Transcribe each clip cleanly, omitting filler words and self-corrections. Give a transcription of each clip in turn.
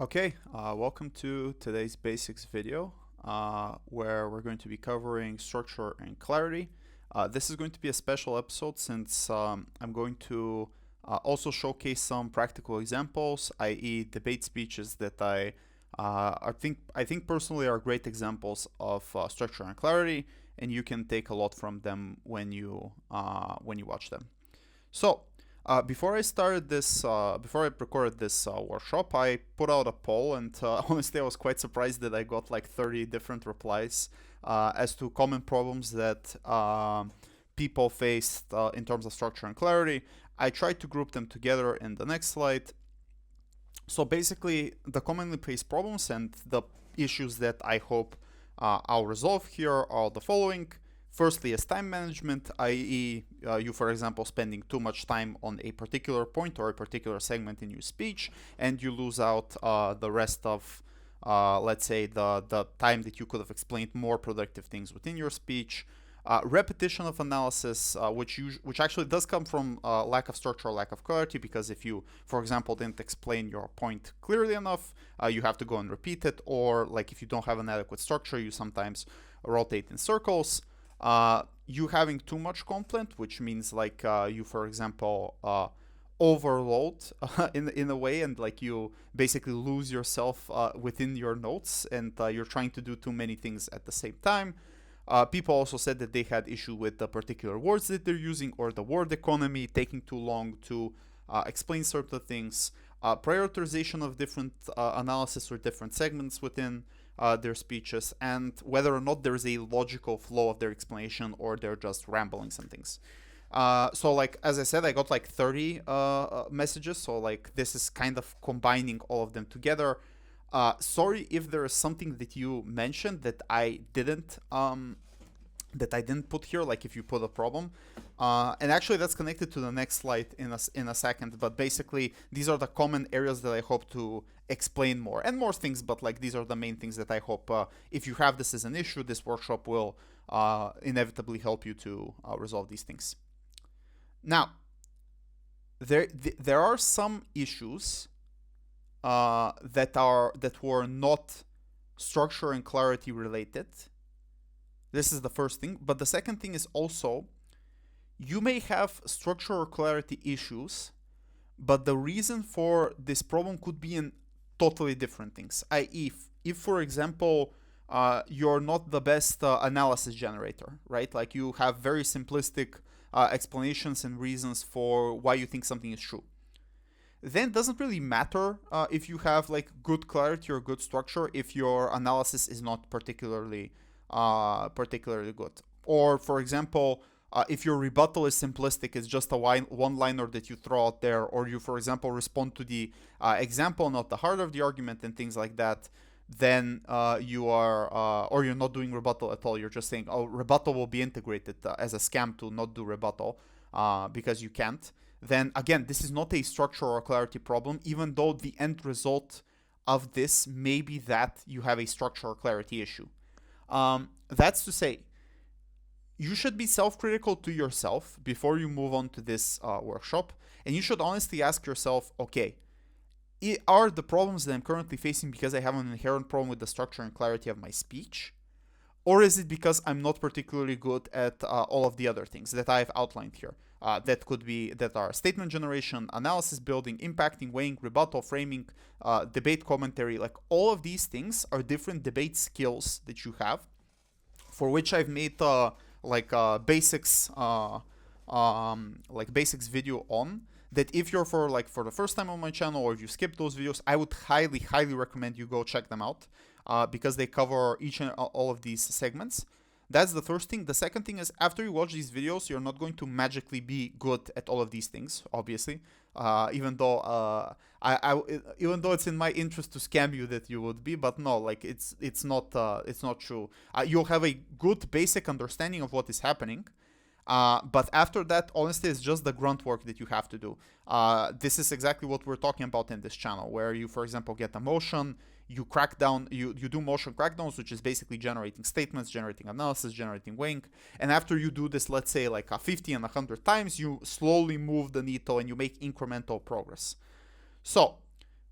Okay, welcome to today's basics video, where we're going to be covering structure and clarity. This is going to be a special episode since I'm going to also showcase some practical examples, i.e. debate speeches that I think personally are great examples of structure and clarity, and you can take a lot from them when you watch them. So, before I started this, before I recorded this workshop, I put out a poll, and honestly, I was quite surprised that I got like 30 different replies as to common problems that people faced in terms of structure and clarity. I tried to group them together in the next slide. So basically, the commonly faced problems and the issues that I hope I'll resolve here are the following. Firstly, is time management, i.e. You, for example, spending too much time on a particular point or a particular segment in your speech, and you lose out the rest of, let's say, the time that you could have explained more productive things within your speech. Repetition of analysis, which actually does come from lack of structure or lack of clarity, because if you, for example, didn't explain your point clearly enough, you have to go and repeat it, or like if you don't have an adequate structure, you sometimes rotate in circles. You having too much content, which means like you, for example, overload in a way, and like you basically lose yourself within your notes, and you're trying to do too many things at the same time. People also said that they had issue with the particular words that they're using, or the word economy, taking too long to explain certain things. Prioritization of different analysis or different segments within their speeches, and whether or not there's a logical flow of their explanation or they're just ramblings and things. So like, as I said, I got like 30 messages, so like this is kind of combining all of them together. Sorry if there is something that you mentioned that I didn't put here, like if you put a problem. And actually that's connected to the next slide in a second, but basically these are the common areas that I hope to explain more, and more things, but like these are the main things that I hope, if you have this as an issue, this workshop will inevitably help you to resolve these things. Now, there are some issues that were not structure and clarity related. This is the first thing. But the second thing is also, you may have structure or clarity issues, but the reason for this problem could be in totally different things. i.e. if for example, you're not the best analysis generator, right? Like you have very simplistic explanations and reasons for why you think something is true. Then it doesn't really matter if you have like good clarity or good structure if your analysis is not particularly good. Or for example, if your rebuttal is simplistic, it's just a one-liner that you throw out there, or you, for example, respond to the example, not the heart of the argument, and things like that, then you are, or you're not doing rebuttal at all. You're just saying, oh, rebuttal will be integrated as a scam to not do rebuttal because you can't. Then again, this is not a structure or clarity problem, even though the end result of this may be that you have a structure or clarity issue. That's to say, you should be self-critical to yourself before you move on to this workshop, and you should honestly ask yourself, okay, are the problems that I'm currently facing because I have an inherent problem with the structure and clarity of my speech? Or is it because I'm not particularly good at all of the other things that I've outlined here? That are statement generation, analysis building, impacting, weighing, rebuttal, framing, debate commentary. Like all of these things are different debate skills that you have, for which I've made basics video on. That if you're for the first time on my channel, or if you skip those videos, I would highly recommend you go check them out. Because they cover each and all of these segments. That's the first thing. The second thing is, after you watch these videos, you're not going to magically be good at all of these things, obviously. Even though it's in my interest to scam you that you would be, but no, like it's not true. You'll have a good basic understanding of what is happening. But after that, honestly, it's just the grunt work that you have to do. This is exactly what we're talking about in this channel, where you, for example, get a motion, you crack down, you do motion crackdowns, which is basically generating statements, generating analysis, generating weighing. And after you do this, let's say like 50 and 100 times, you slowly move the needle and you make incremental progress. So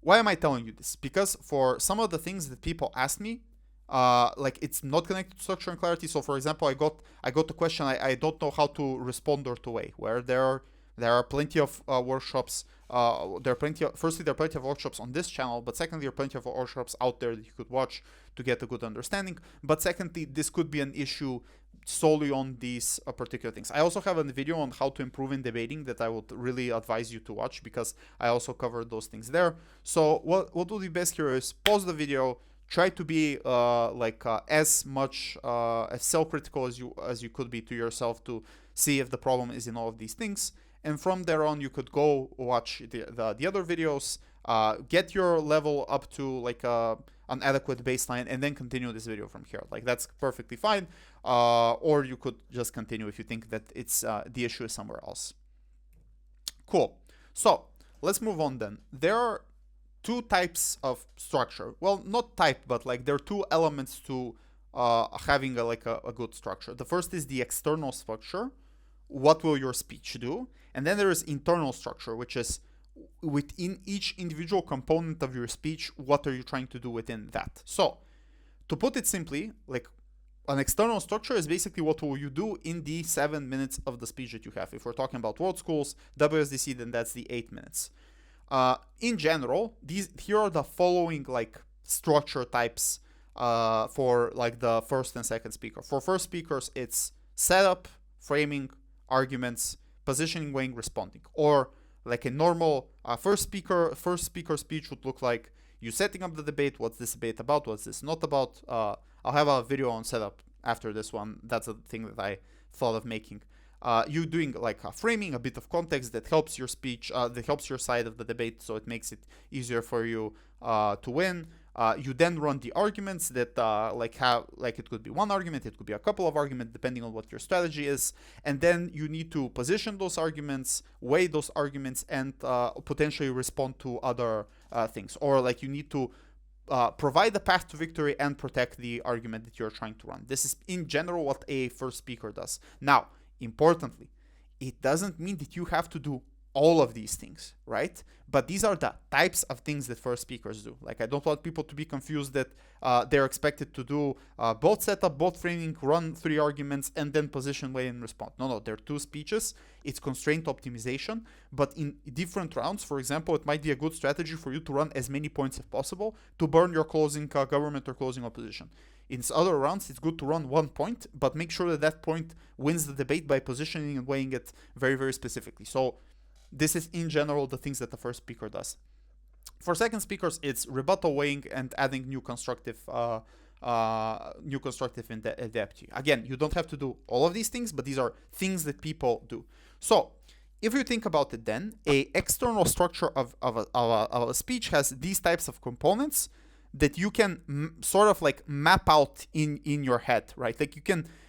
Why am I telling you this? Because for some of the things that people ask me, like it's not connected to structure and clarity. So for example, I got the question, I don't know how to respond or to weigh, where there are plenty of workshops. Firstly, there are plenty of workshops on this channel, but secondly, there are plenty of workshops out there that you could watch to get a good understanding. But secondly, this could be an issue solely on these particular things. I also have a video on how to improve in debating that I would really advise you to watch, because I also covered those things there. So what would be best here is pause the video, try to be as much as self-critical as you could be to yourself, to see if the problem is in all of these things. And from there on, you could go watch the other videos, get your level up to like an adequate baseline, and then continue this video from here. Like that's perfectly fine. Or you could just continue if you think that it's the issue is somewhere else. Cool. So let's move on then. There are two types of structure. Well, not type, but like there are two elements to having a good structure. The first is the external structure. What will your speech do? And then there is internal structure, which is within each individual component of your speech, what are you trying to do within that? So to put it simply, like an external structure is basically what will you do in the 7 minutes of the speech that you have. If we're talking about World Schools, WSDC, then that's the 8 minutes. In general, here are the following like structure types for like the first and second speaker. For first speakers, it's setup, framing, arguments, positioning, weighing, responding. Or like a normal first speaker speech would look like you setting up the debate. What's this debate about? What's this not about? I'll have a video on setup after this one. That's a thing that I thought of making. You doing like a framing, a bit of context that helps your speech, that helps your side of the debate, so it makes it easier for you to win. You then run the arguments that it could be one argument, it could be a couple of arguments, depending on what your strategy is. And then you need to position those arguments, weigh those arguments, and potentially respond to other things. Or like you need to provide the path to victory and protect the argument that you're trying to run. This is in general what a first speaker does. Now, importantly, it doesn't mean that you have to do all of these things, right? But these are the types of things that first speakers do. Like, I don't want people to be confused that they're expected to do both setup, both framing, run 3 arguments, and then position, weigh, and respond. No, they're 2 speeches. It's constraint optimization. But in different rounds, for example, it might be a good strategy for you to run as many points as possible to burn your closing government or closing opposition. In other rounds, it's good to run 1 point, but make sure that that point wins the debate by positioning and weighing it very, very specifically. So this is in general the things that the first speaker does. For second speakers, it's rebuttal, weighing, and adding new constructive indemnity. Again, you don't have to do all of these things, but these are things that people do. So if you think about it, then a external structure of a speech has these types of components that you can sort of like map out in your head, right? Like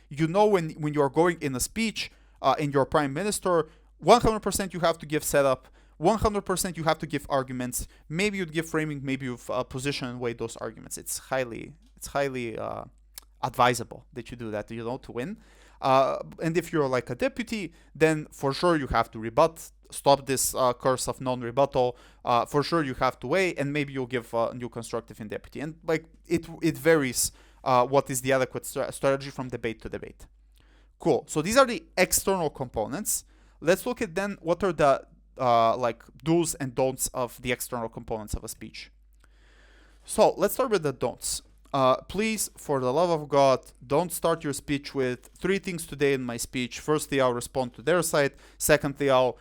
you know when you're going in a speech in your prime minister, 100% you have to give setup, 100% you have to give arguments. Maybe you'd give framing, maybe you've position and weigh those arguments. It's highly advisable that you do that, you know, to win. And if you're like a deputy, then for sure you have to rebut, stop this curse of non-rebuttal. For sure you have to weigh, and maybe you'll give new constructive indemnity. And like it varies what is the adequate strategy from debate to debate. Cool. So these are the external components. Let's look at then what are the like do's and don'ts of the external components of a speech. So let's start with the don'ts. Please, for the love of God, don't start your speech with 3 things today in my speech. Firstly, I'll respond to their side. Secondly, I'll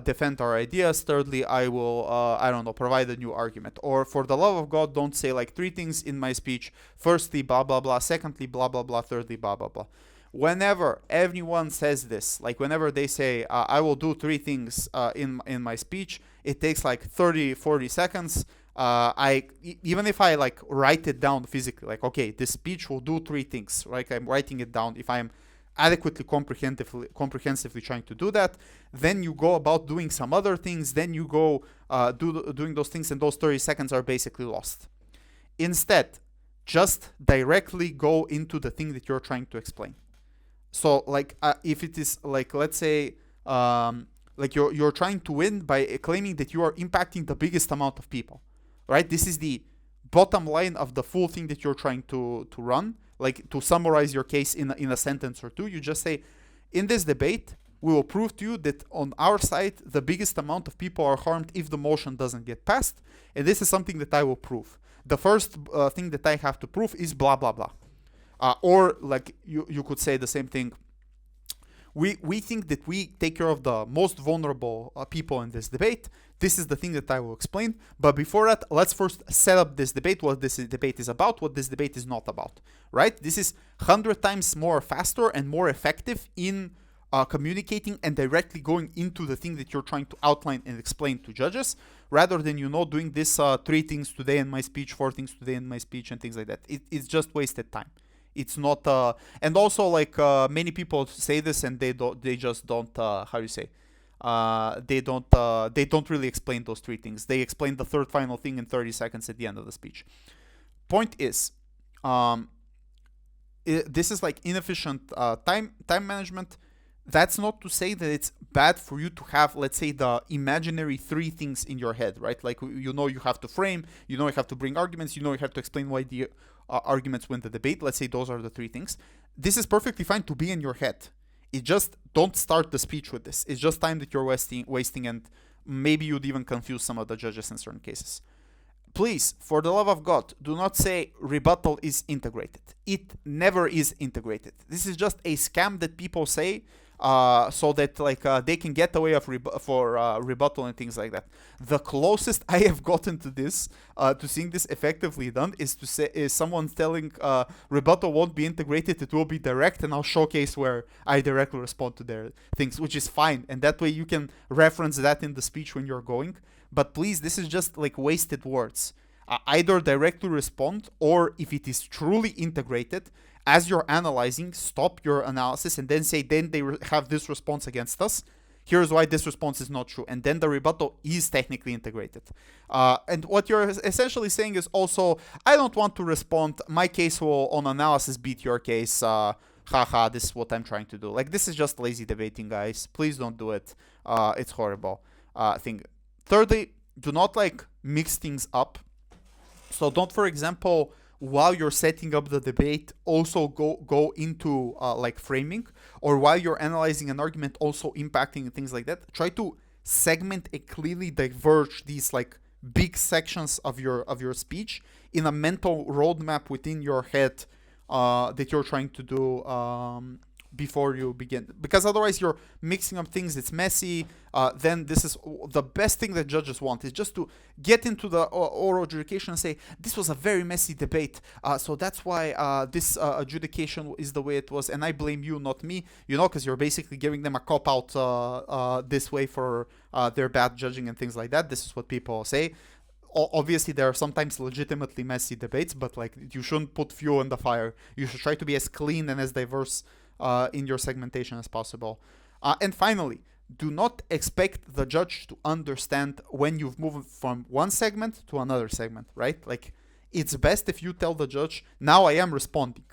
defend our ideas. Thirdly, I will, provide a new argument. Or for the love of God, don't say like 3 things in my speech. Firstly, blah, blah, blah. Secondly, blah, blah, blah. Thirdly, blah, blah, blah. Whenever everyone says this, like whenever they say, I will do 3 things in my speech, it takes like 30-40 seconds. Even if I like write it down physically, like, okay, this speech will do 3 things, right? I'm writing it down. If I'm adequately comprehensively trying to do that, then you go about doing some other things, then you go doing those things, and those 30 seconds are basically lost. Instead, just directly go into the thing that you're trying to explain. So like if it is like, let's say like you're trying to win by claiming that you are impacting the biggest amount of people. right? This is the bottom line of the full thing that you're trying to run. Like, to summarize your case in a sentence or two, you just say, in this debate, we will prove to you that on our side, the biggest amount of people are harmed if the motion doesn't get passed. And this is something that I will prove. The first thing that I have to prove is blah, blah, blah. Or like you could say the same thing. We think that we take care of the most vulnerable people in this debate. This is the thing that I will explain. But before that, let's first set up this debate, what this debate is about, what this debate is not about, right? This is 100 times more faster and more effective in communicating and directly going into the thing that you're trying to outline and explain to judges, rather than, doing this 3 things today in my speech, 4 things today in my speech, and things like that. It's just wasted time. It's not, and also like many people say this and they just don't, they don't really explain those 3 things. They explain the third final thing in 30 seconds at the end of the speech. Point is, this is like inefficient time management. That's not to say that it's bad for you to have, let's say, the imaginary 3 things in your head, right? Like, you have to frame, you have to bring arguments, you have to explain why the arguments win the debate. Let's say those are the 3 things. This is perfectly fine to be in your head. It just, don't start the speech with this. It's just time that you're wasting, and maybe you'd even confuse some of the judges in certain cases. Please, for the love of God, do not say rebuttal is integrated. It never is integrated. This is just a scam that people say so that they can get away for rebuttal and things like that. The closest I have gotten to this, to seeing this effectively done, is someone telling rebuttal won't be integrated, it will be direct, and I'll showcase where I directly respond to their things, which is fine, and that way you can reference that in the speech when you're going. But please, this is just like wasted words. Either directly respond, or if it is truly integrated, as you're analyzing, stop your analysis and then say, then they have this response against us. Here's why this response is not true. And then the rebuttal is technically integrated. And what you're essentially saying is also, I don't want to respond. My case will, on analysis, beat your case. Haha, this is what I'm trying to do. Like, this is just lazy debating, guys. Please don't do it. It's horrible thing. Thirdly, do not mix things up. So don't, for example, while you're setting up the debate, also go into framing, or while you're analyzing an argument, also impacting and things like that. Try to segment and clearly diverge these big sections of your speech in a mental roadmap within your head that you're trying to do before you begin, because otherwise you're mixing up things. It's messy. Then this is the best thing that judges want, is just to get into the oral adjudication and say, this was a very messy debate, so that's why this adjudication is the way it was, and I blame you, not me, because you're basically giving them a cop-out this way for their bad judging and things like that. This is what people say. Obviously, there are sometimes legitimately messy debates, but you shouldn't put fuel in the fire. You should try to be as clean and as diverse in your segmentation as possible. And finally, do not expect the judge to understand when you've moved from one segment to another segment, right? It's best if you tell the judge, now I am responding.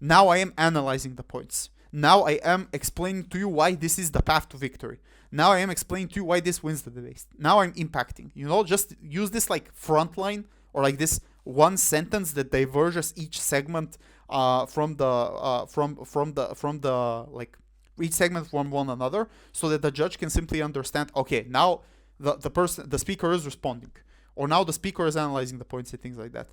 Now I am analyzing the points. Now I am explaining to you why this is the path to victory. Now I am explaining to you why this wins the debate. Now I'm impacting. Just use this front line, or this one sentence that diverges each segment from each segment from one another, so that the judge can simply understand, okay, now the speaker is responding, or now the speaker is analyzing the points and things like that.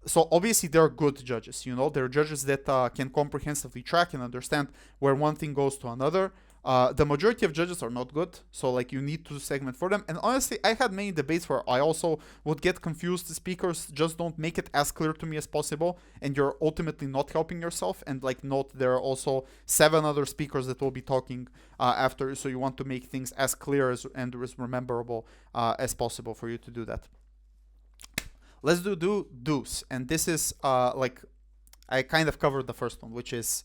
So obviously there are good judges, there are judges that can comprehensively track and understand where one thing goes to another. The majority of judges are not good, so you need to segment for them. And honestly, I had many debates where I also would get confused. The speakers just don't make it as clear to me as possible, and you're ultimately not helping yourself. And note, there are also 7 other speakers that will be talking after, so you want to make things as clear and as rememberable as possible for you to do that. Let's do do's, and this is I kind of covered the first one, which is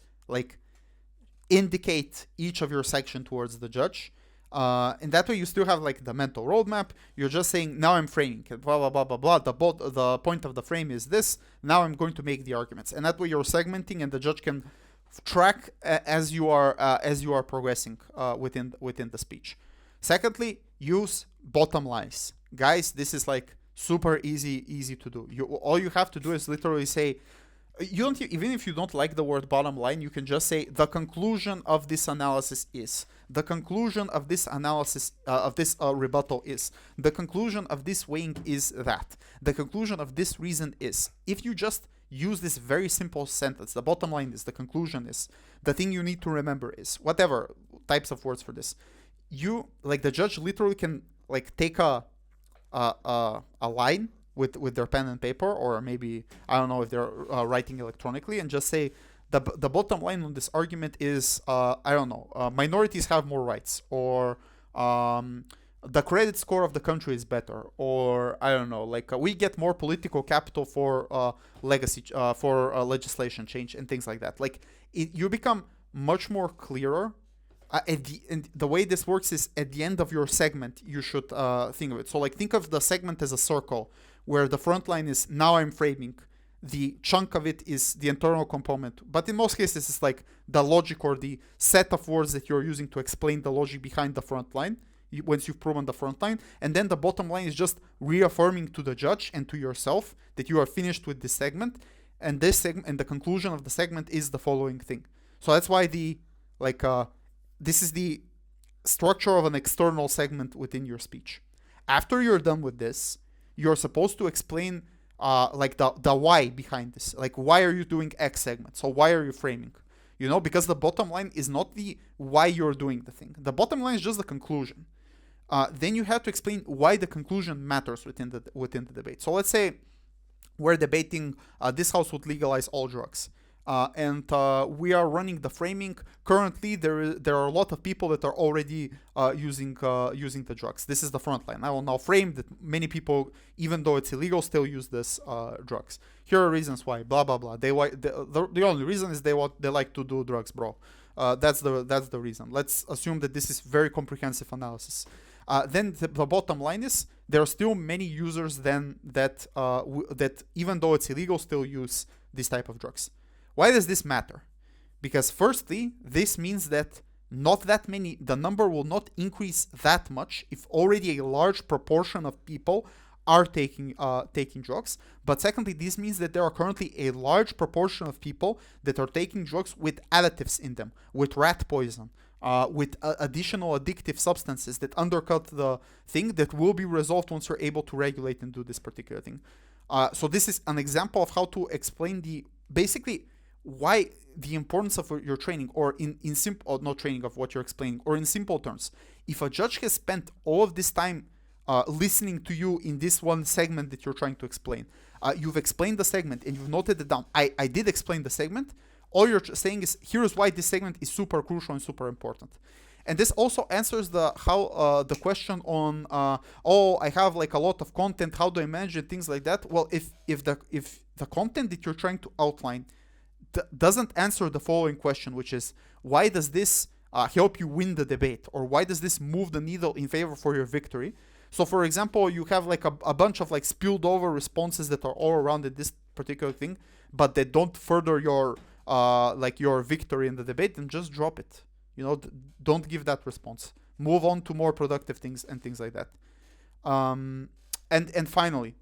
indicate each of your section towards the judge. And that way you still have the mental roadmap. You're just saying, now I'm framing, blah, blah, blah, blah, blah. The point of the frame is this. Now I'm going to make the arguments. And that way you're segmenting, and the judge can track as you are progressing within the speech. Secondly, use bottom lines. Guys, this is Super easy to do. All you have to do is literally say, you don't even if you don't like the word bottom line, you can just say the conclusion of this analysis is, the conclusion of this analysis of this rebuttal is, the conclusion of this weighing is that, the conclusion of this reason is. If you just use this very simple sentence, the bottom line is, the conclusion is, the thing you need to remember is, whatever types of words for this, you like the judge literally can like take a line with their pen and paper, or maybe I don't know if they're writing electronically, and just say the bottom line on this argument is I don't know, minorities have more rights, or the credit score of the country is better, or I don't know, like we get more political capital for legislation change and things like that. Like you become much more clearer. And the way this works is at the end of your segment, you should think of it. So like think of the segment as a circle where the front line is now I'm framing. The chunk of it is the internal component. But in most cases, it's like the logic or the set of words that you're using to explain the logic behind the front line once you've proven the front line. And then the bottom line is just reaffirming to the judge and to yourself that you are finished with this segment. And this segment and the conclusion of the segment is the following thing. So that's why this is the structure of an external segment within your speech. After you're done with this, you're supposed to explain like the why behind this. Like, why are you doing X segment? So why are you framing? You know, because the bottom line is not the why you're doing the thing. The bottom line is just the conclusion. Then you have to explain why the conclusion matters within the debate. So let's say we're debating this house would legalize all drugs. And we are running the framing. Currently, there are a lot of people that are already using the drugs. This is the front line. I will now frame that many people, even though it's illegal, still use this drugs. Here are reasons why. Blah blah blah. The only reason is they like to do drugs, bro. That's the reason. Let's assume that this is very comprehensive analysis. Then the bottom line is there are still many users then that even though it's illegal, still use this type of drugs. Why does this matter? Because firstly, this means that not that many, the number will not increase that much if already a large proportion of people are taking drugs. But secondly, this means that there are currently a large proportion of people that are taking drugs with additives in them, with rat poison, with additional addictive substances that undercut the thing that will be resolved once you're able to regulate and do this particular thing. So this is an example of how to explain basically why the importance of your training, or in simple, or not training of what you're explaining, or in simple terms, if a judge has spent all of this time listening to you in this one segment that you're trying to explain, you've explained the segment and you've noted it down. I did explain the segment. All you're saying is here's why this segment is super crucial and super important. And this also answers the question on I have like a lot of content, how do I manage it, things like that. Well, if the content that you're trying to outline doesn't answer the following question, which is why does this help you win the debate, or why does this move the needle in favor for your victory? So for example, you have like a bunch of like spilled over responses that are all around this particular thing, but they don't further your victory in the debate, then just drop it. You know, don't give that response. Move on to more productive things and things like that. And finally,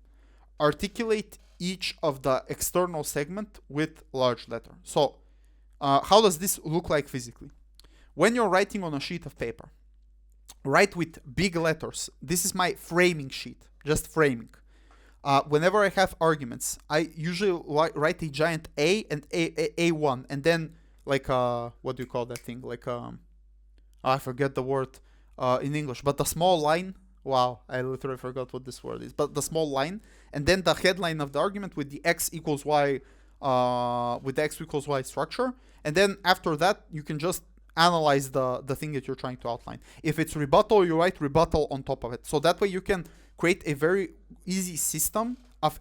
articulate each of the external segment with large letter. So how does this look like physically? When you're writing on a sheet of paper, write with big letters. This is my framing sheet, just framing. Whenever I have arguments, I usually write a giant A and A1, and then like what do you call that thing? Like I forget the word in English, but the small line. Wow, I literally forgot what this word is. But the small line, and then the headline of the argument with the X equals Y, with the X equals Y structure, and then after that you can just analyze the thing that you're trying to outline. If it's rebuttal, you write rebuttal on top of it. So that way you can create a very easy system of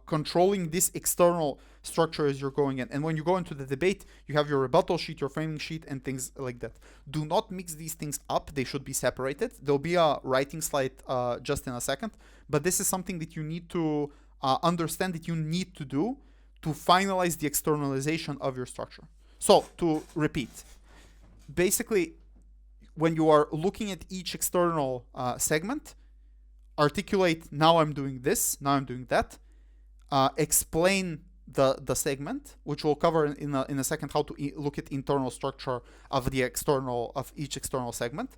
controlling this external structure as you're going in. And when you go into the debate, you have your rebuttal sheet, your framing sheet, and things like that. Do not mix these things up. They should be separated. There'll be a writing slide just in a second. But this is something that you need to understand that you need to do to finalize the externalization of your structure. So to repeat, basically, when you are looking at each external segment, articulate, now I'm doing this, now I'm doing that, explain the segment, which we'll cover in a second, how to look at internal structure of each external segment.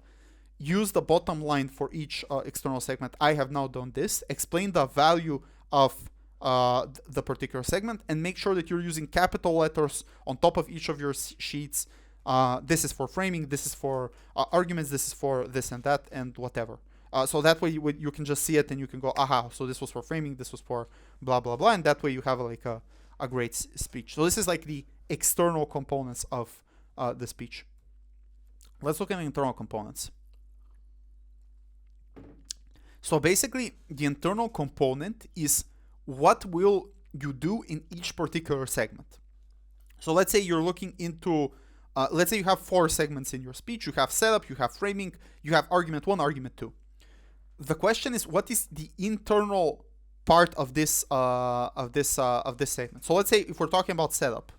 Use the bottom line for each external segment. I have now done this. Explain the value of the particular segment, and make sure that you're using capital letters on top of each of your sheets. This is for framing, this is for arguments, this is for this and that, and whatever. So that way you can just see it and you can go, aha, so this was for framing, this was for blah, blah, blah. And that way you have like a great speech. So this is like the external components of the speech. Let's look at the internal components. So basically the internal component is what will you do in each particular segment. So let's say you're looking into, let's say you have 4 segments in your speech. You have setup, you have framing, you have argument 1, argument 2. The question is, what is the internal part of this segment? So let's say if we're talking about setup,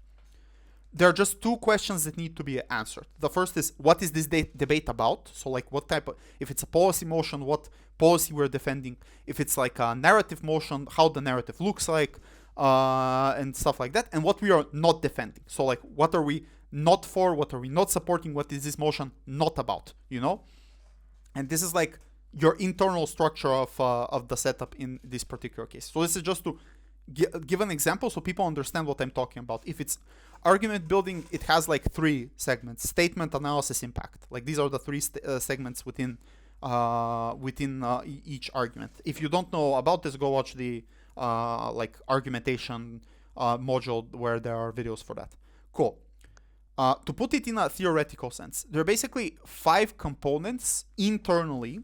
there are just 2 questions that need to be answered. The first is, what is this debate about? So like what type of, if it's a policy motion, what policy we're defending. If it's like a narrative motion, how the narrative looks like, and stuff like that. And what we are not defending. So like, what are we not for? What are we not supporting? What is this motion not about? You know? And this is like your internal structure of the setup in this particular case. So this is just to give an example so people understand what I'm talking about. If it's argument building, it has like 3 segments: statement, analysis, impact. Like these are the 3 segments within each argument. If you don't know about this, go watch the like argumentation module where there are videos for that. Cool. To put it in a theoretical sense, there are basically 5 components internally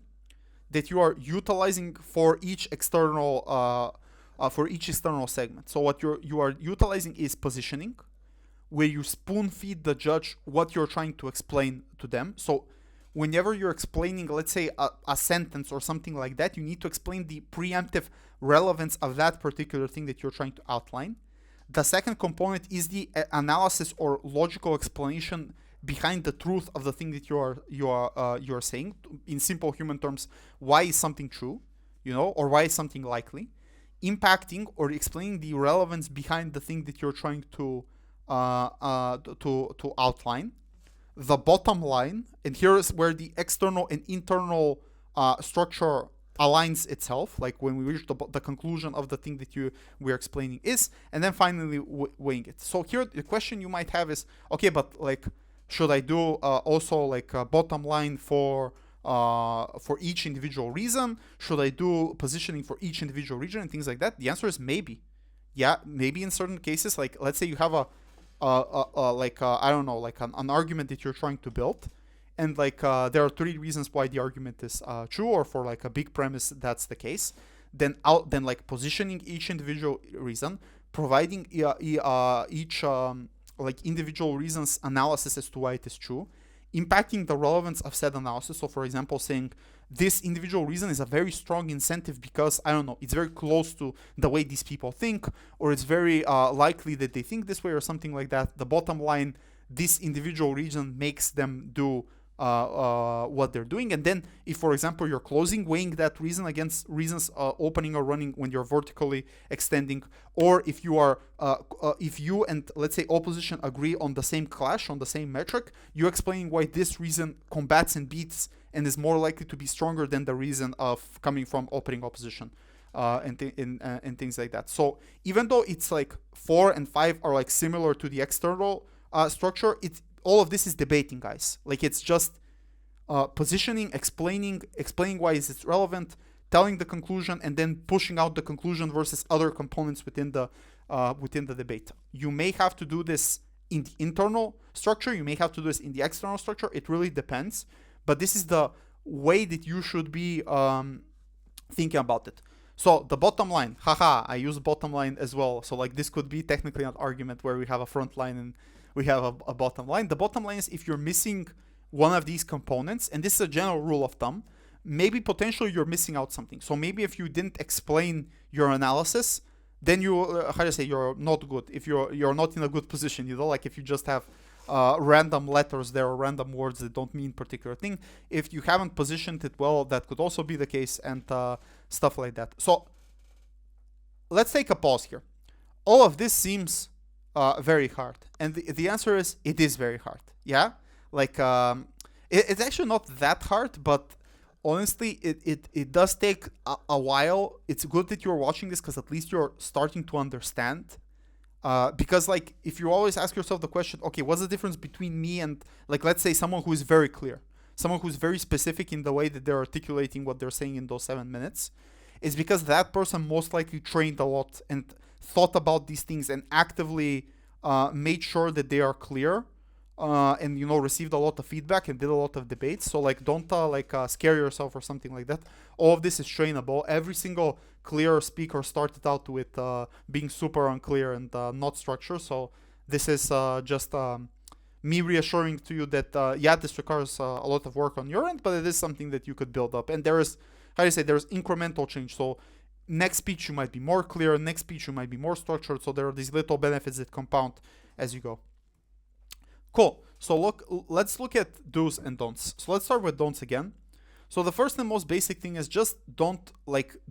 that you are utilizing for each external segment. So what you are utilizing is positioning, where you spoon feed the judge what you're trying to explain to them. So whenever you're explaining, let's say a sentence or something like that, you need to explain the preemptive relevance of that particular thing that you're trying to outline. The second component is the analysis or logical explanation behind the truth of the thing that you are saying. In simple human terms, why is something true, you know, or why is something likely? Impacting or explaining the relevance behind the thing that you're trying to outline. The bottom line, and here is where the external and internal structure aligns itself, like when we reach the conclusion of the thing that we're explaining is, and then finally weighing it. So here the question you might have is, okay, but like, should I do also like a bottom line for each individual reason? Should I do positioning for each individual region and things like that? The answer is maybe. Yeah, maybe in certain cases, like let's say you have I don't know, like an argument that you're trying to build, and like there are 3 reasons why the argument is true, or for like a big premise that's the case. Then like positioning each individual reason, providing each like individual reasons analysis as to why it is true, impacting the relevance of said analysis. So for example, saying this individual reason is a very strong incentive because, I don't know, it's very close to the way these people think, or it's very likely that they think this way, or something like that. The bottom line, this individual reason makes them do what they're doing. And then if, for example, you're closing, weighing that reason against reasons opening or running when you're vertically extending, or if you are if you and, let's say, opposition agree on the same clash, on the same metric, you're explaining why this reason combats and beats and is more likely to be stronger than the reason of coming from opening opposition, and things like that. So even though it's like 4 and 5 are like similar to the external structure, all of this is debating, guys. Like it's just positioning, explaining why is it relevant, telling the conclusion, and then pushing out the conclusion versus other components within the debate. You may have to do this in the internal structure. You may have to do this in the external structure. It really depends. But this is the way that you should be thinking about it. So the bottom line, I use bottom line as well. So like this could be technically an argument where we have a front line and we have a bottom line. The bottom line is if you're missing one of these components, and this is a general rule of thumb, maybe potentially you're missing out something. So maybe if you didn't explain your analysis, then you, you're not good. If you're not in a good position, you know, like if you just have random letters there or random words that don't mean particular thing. If you haven't positioned it well, that could also be the case, and stuff like that. So let's take a pause here. All of this seems very hard, and the answer is it is very hard. Yeah, like it's actually not that hard, but honestly, it does take a while. It's good that you're watching this because at least you're starting to understand. Because like if you always ask yourself the question, okay, what's the difference between me and, like, let's say someone who is very clear, someone who's very specific in the way that they're articulating what they're saying in those 7 minutes, is because that person most likely trained a lot and thought about these things and actively made sure that they are clear, and received a lot of feedback and did a lot of debates. So like don't scare yourself or something like that. All of this is trainable. Every single clear speaker started out with being super unclear and not structured. So this is just me reassuring to you that this requires a lot of work on your end, but it is something that you could build up. And there is, there's incremental change. So next speech you might be more clear, next speech you might be more structured. So there are these little benefits that compound as you go. Cool. So let's look at do's and don'ts. So let's start with don'ts again. So the first and most basic thing is just don't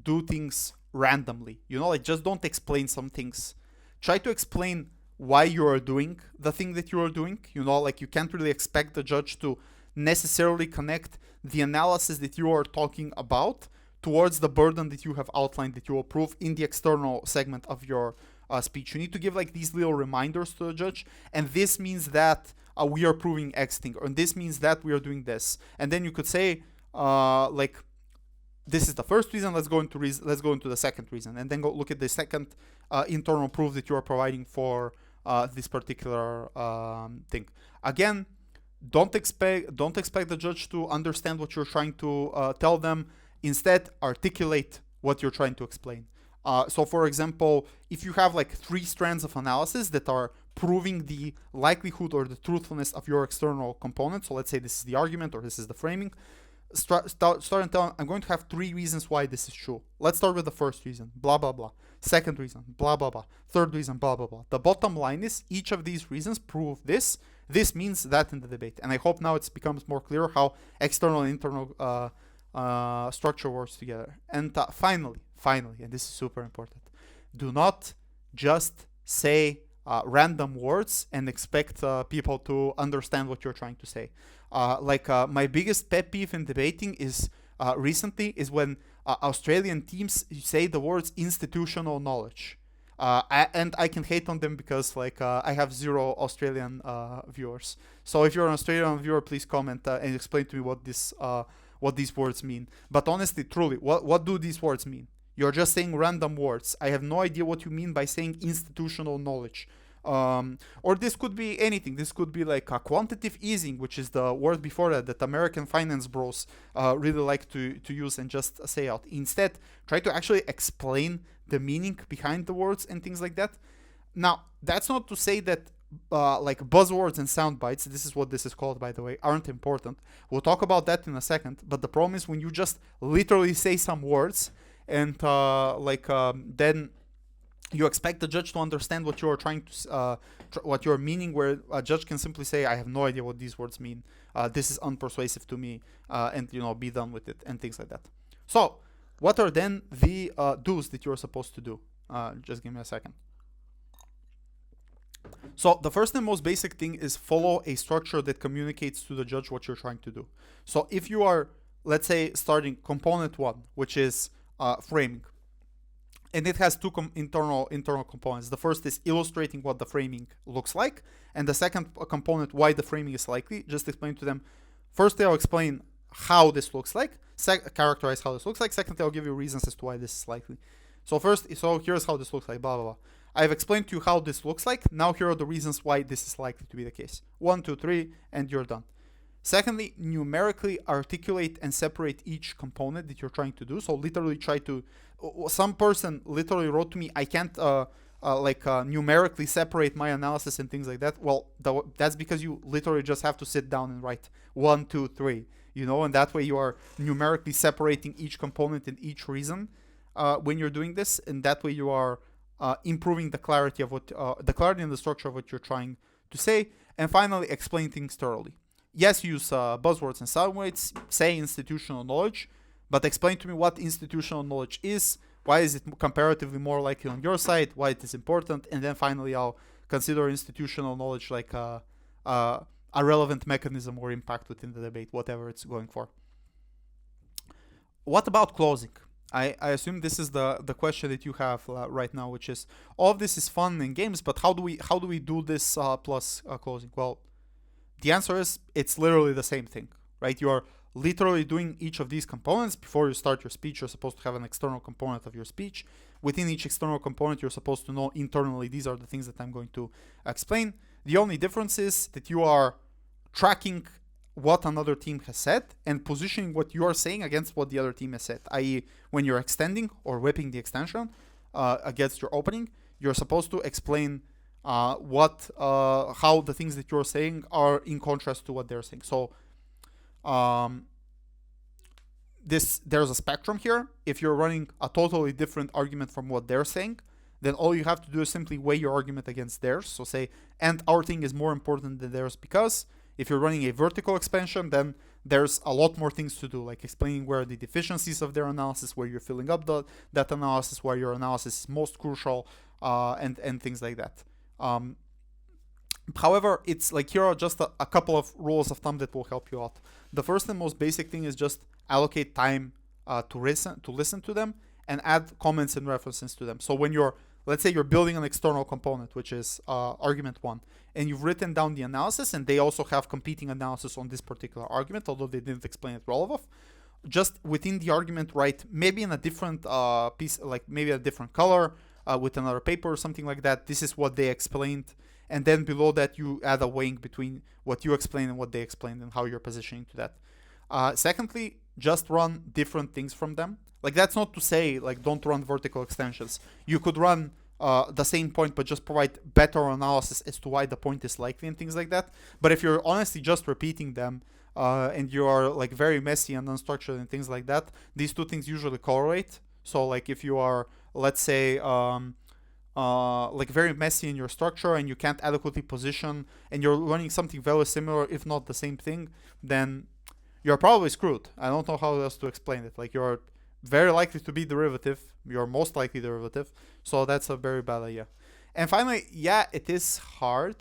do things randomly. Just don't explain some things. Try to explain why you are doing the thing that you are doing. You can't really expect the judge to necessarily connect the analysis that you are talking about towards the burden that you have outlined that you will prove in the external segment of your speech. You need to give these little reminders to the judge, and this means that we are proving X thing, or this means that we are doing this. And then you could say this is the first reason, let's go into the second reason, and then go look at the second internal proof that you are providing for this particular thing. Again, don't expect the judge to understand what you're trying to tell them. Instead, articulate what you're trying to explain. So for example, if you have 3 strands of analysis that are proving the likelihood or the truthfulness of your external component, so let's say this is the argument or this is the framing, start and tell, I'm going to have 3 reasons why this is true. Let's start with the first reason, blah, blah, blah. Second reason, blah, blah, blah. Third reason, blah, blah, blah. The bottom line is each of these reasons prove this. This means that in the debate. And I hope now it becomes more clear how external and internal structure works together. And finally, and this is super important, do not just say random words and expect people to understand what you're trying to say. My biggest pet peeve in debating is recently is when Australian teams say the words institutional knowledge. And I can hate on them because I have 0 Australian viewers. So if you're an Australian viewer, please comment and explain to me what these words mean. But honestly, truly, what do these words mean? You're just saying random words. I have no idea what you mean by saying institutional knowledge. Or this could be anything. This could be a quantitative easing, which is the word before that American finance bros really like to use and just say out. Instead, try to actually explain the meaning behind the words and things like that. Now, that's not to say that buzzwords and sound bites, this is what this is called, by the way, aren't important. We'll talk about that in a second. But the problem is when you just literally say some words and then you expect the judge to understand what you're trying to, what you're meaning, where a judge can simply say, I have no idea what these words mean. This is unpersuasive to me, and be done with it, and things like that. So, what are then the do's that you're supposed to do? Just give me a second. So, the first and most basic thing is follow a structure that communicates to the judge what you're trying to do. So, if you are, let's say, starting component 1, which is framing, and it has 2 internal components. The first is illustrating what the framing looks like, and the second component, why the framing is likely. Just explain to them. First, I'll explain how this looks like, characterize how this looks like. Second, I'll give you reasons as to why this is likely. So here's how this looks like, blah, blah, blah. I've explained to you how this looks like. Now here are the reasons why this is likely to be the case. 1, 2, 3, and you're done. Secondly, numerically articulate and separate each component that you're trying to do. So literally try to, some person literally wrote to me, I can't numerically separate my analysis and things like that. Well, that's because you literally just have to sit down and write 1, 2, 3, and that way you are numerically separating each component and each reason when you're doing this. And that way you are improving the clarity of the clarity and the structure of what you're trying to say. And finally, explain things thoroughly. Yes, use buzzwords and soundbites, say institutional knowledge, but explain to me what institutional knowledge is, why is it comparatively more likely on your side, why it is important, and then finally I'll consider institutional knowledge like a relevant mechanism or impact within the debate, whatever it's going for. What about closing? I assume this is the question that you have right now, which is all of this is fun and games, but how do we do this plus closing? Well, the answer is it's literally the same thing, right? You are literally doing each of these components. Before you start your speech, you're supposed to have an external component of your speech. Within each external component, you're supposed to know internally these are the things that I'm going to explain. The only difference is that you are tracking what another team has said and positioning what you are saying against what the other team has said, i.e. when you're extending or whipping the extension against your opening, you're supposed to explain how the things that you're saying are in contrast to what they're saying. So there's a spectrum here. If you're running a totally different argument from what they're saying, then all you have to do is simply weigh your argument against theirs. So say, and our thing is more important than theirs because. If you're running a vertical expansion, then there's a lot more things to do, like explaining where the deficiencies of their analysis, where you're filling up that analysis, where your analysis is most crucial, and things like that. However, it's like here are just a couple of rules of thumb that will help you out. The first and most basic thing is just allocate time to listen to them and add comments and references to them. So when let's say you're building an external component, which is argument 1, and you've written down the analysis, and they also have competing analysis on this particular argument, although they didn't explain it well enough. Just within the argument, write maybe in a different piece, like maybe a different color with another paper or something like that. This is what they explained. And then below that, you add a weighing between what you explained and what they explained and how you're positioning to that. Secondly, just run different things from them. Like that's not to say like don't run vertical extensions. You could run the same point but just provide better analysis as to why the point is likely and things like that. But if you're honestly just repeating them and you are like very messy and unstructured and things like that, these two things usually correlate. So like if you are, let's say, like very messy in your structure and you can't adequately position and you're running something very similar, if not the same thing, then you're probably screwed. I don't know how else to explain it. Like you're very likely to be derivative. You're most likely derivative. So that's a very bad idea. And finally, yeah, it is hard,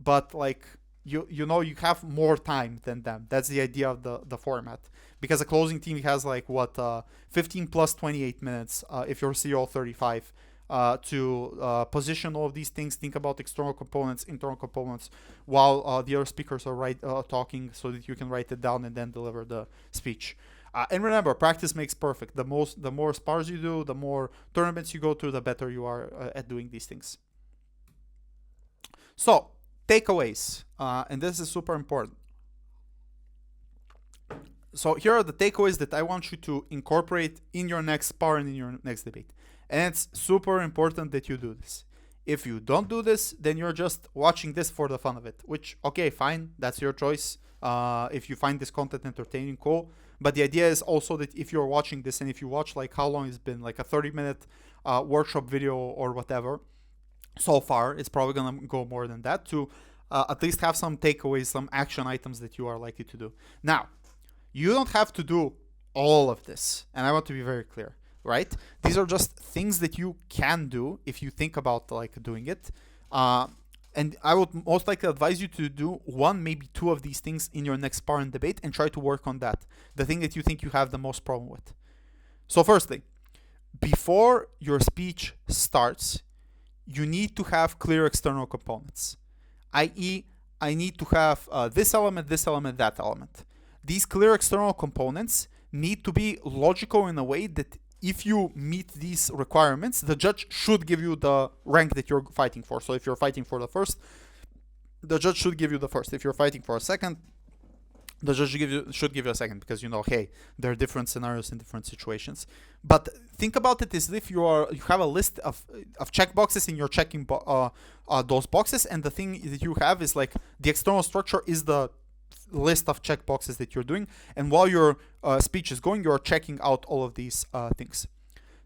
but like you know you have more time than them. That's the idea of the format. Because a closing team has like 15 plus 28 minutes if you're CO 35 to position all of these things, think about external components, internal components, while the other speakers are talking, so that you can write it down and then deliver the speech. And remember, practice makes perfect. The more spars you do, the more tournaments you go to, the better you are at doing these things. So, takeaways, and this is super important. So here are the takeaways that I want you to incorporate in your next spar and in your next debate. And it's super important that you do this. If you don't do this, then you're just watching this for the fun of it, which, okay, fine, that's your choice. If you find this content entertaining, cool. But the idea is also that if you're watching this and if you watch like how long it's been, like a 30-minute workshop video or whatever, so far, it's probably going to go more than that, to at least have some takeaways, some action items that you are likely to do. Now, you don't have to do all of this, and I want to be very clear, right? These are just things that you can do if you think about like doing it. And I would most likely advise you to do one, maybe two of these things in your next spar and debate and try to work on that, the thing that you think you have the most problem with. So firstly, before your speech starts, you need to have clear external components, i.e. I need to have this element, that element. These clear external components need to be logical in a way that if you meet these requirements, the judge should give you the rank that you're fighting for. So if you're fighting for the first, the judge should give you the first. If you're fighting for a second, the judge should give you a second, because you know, hey, there are different scenarios in different situations. But think about it as if you have a list of checkboxes and you're checking those boxes, and the thing that you have is like the external structure is the list of checkboxes that you're doing, and while your speech is going, you're checking out all of these things.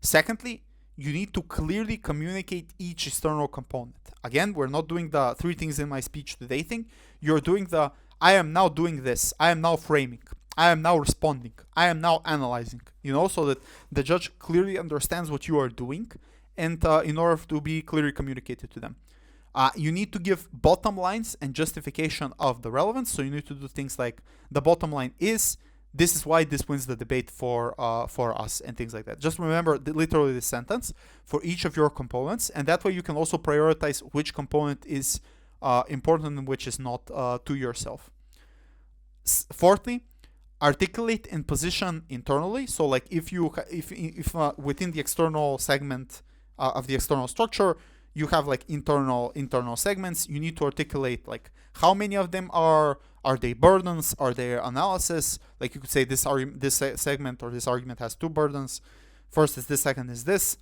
Secondly, you need to clearly communicate each external component, Again, we're not doing the 3 things in my speech today thing. You're doing the, I am now doing this. I am now framing. I am now responding. I am now analyzing. So that the judge clearly understands what you are doing, and in order to be clearly communicated to them. You need to give bottom lines and justification of the relevance. So you need to do things like, the bottom line is, this is why this wins the debate for us, and things like that. Just remember literally this sentence for each of your components, and that way you can also prioritize which component is important and which is not to yourself. Fourthly, articulate and position internally. So like if within the external segment of the external structure, you have like internal segments, you need to articulate like how many of them are they burdens, are they analysis. Like you could say this segment or this argument has 2 burdens. First is this, second is this.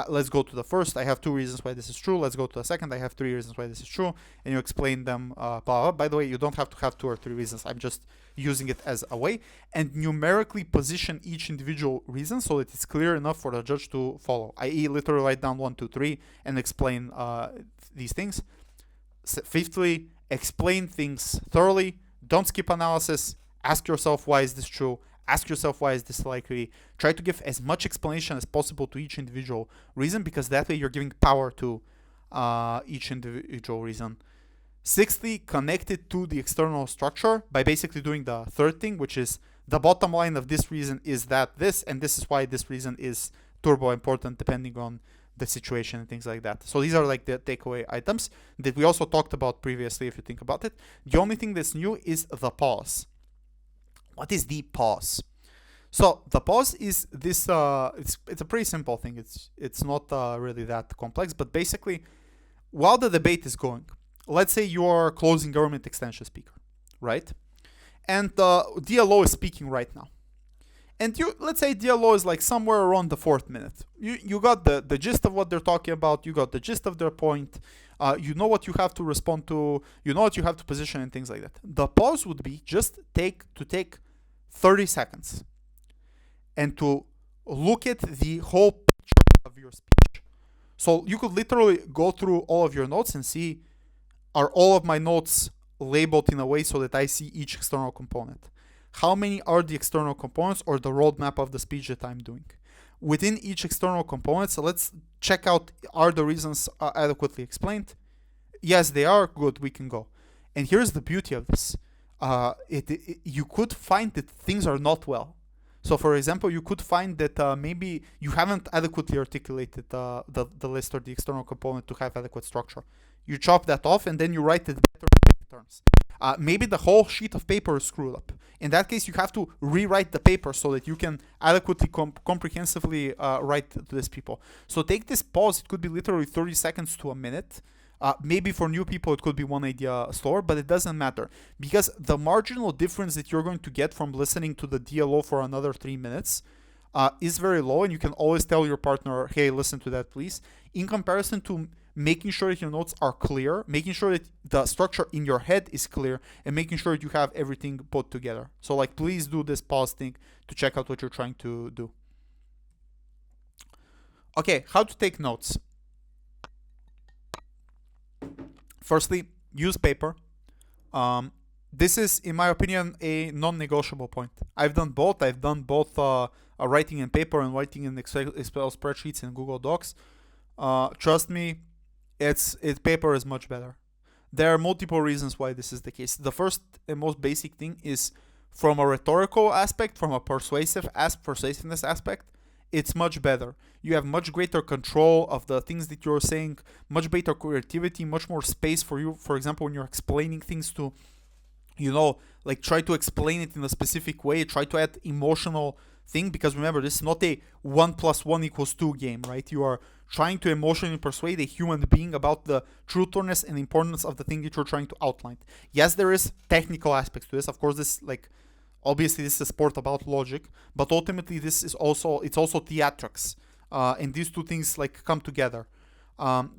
Let's go to the first. I have 2 reasons why this is true. Let's go to the second. I have 3 reasons why this is true. And you explain them. By the way, you don't have to have 2 or 3 reasons. I'm just using it as a way. And numerically position each individual reason so that it's clear enough for the judge to follow. I.e. literally write down 1, 2, 3 and explain these things. Fifthly, explain things thoroughly. Don't skip analysis. Ask yourself, why is this true? Ask yourself, why is this likely? Try to give as much explanation as possible to each individual reason, because that way you're giving power to each individual reason. Sixthly, connect it to the external structure by basically doing the third thing, which is the bottom line of this reason is that this, and this is why this reason is turbo important depending on the situation and things like that. So these are like the takeaway items that we also talked about previously, if you think about it. The only thing that's new is the pause. What is the pause? So the pause is this. It's a pretty simple thing. It's not really that complex. But basically, while the debate is going, let's say you are closing government extension speaker, right? And DLO is speaking right now. And let's say DLO is like somewhere around the 4th minute. You got the gist of what they're talking about. You got the gist of their point. You know what you have to respond to. You know what you have to position and things like that. The pause would be just take 30 seconds and to look at the whole picture of your speech. So you could literally go through all of your notes and see, are all of my notes labeled in a way so that I see each external component? How many are the external components or the roadmap of the speech that I'm doing? Within each external component, so let's check out, are the reasons adequately explained? Yes, they are. Good, we can go. And here's the beauty of this. You could find that things are not well. So for example, you could find that maybe you haven't adequately articulated the list or the external component to have adequate structure. You chop that off and then you write it better terms. Maybe the whole sheet of paper is screwed up. In that case, you have to rewrite the paper so that you can adequately, comprehensively write to these people. So take this pause. It could be literally 30 seconds to a minute. Maybe for new people, it could be one idea slower, but it doesn't matter. Because the marginal difference that you're going to get from listening to the DLO for another 3 minutes is very low. And you can always tell your partner, hey, listen to that, please. In comparison to making sure that your notes are clear, making sure that the structure in your head is clear, and making sure that you have everything put together. So like, please do this pause thing to check out what you're trying to do. Okay, how to take notes. Firstly, use paper. This is, in my opinion, a non-negotiable point. I've done both. I've done both writing in paper and writing in Excel spreadsheets and Google Docs. Trust me, paper is much better. There are multiple reasons why this is the case. The first and most basic thing is from a rhetorical aspect, from a persuasiveness aspect, it's much better. You have much greater control of the things that you're saying, much better creativity, much more space for you. For example, when you're explaining things to, like try to explain it in a specific way, try to add emotional thing, because remember, this is not a 1 + 1 = 2 game, right? You are trying to emotionally persuade a human being about the truthfulness and importance of the thing that you're trying to outline. Yes, there is technical aspects to this. Of course, obviously this is a sport about logic, but ultimately it's also theatrics. And these two things come together.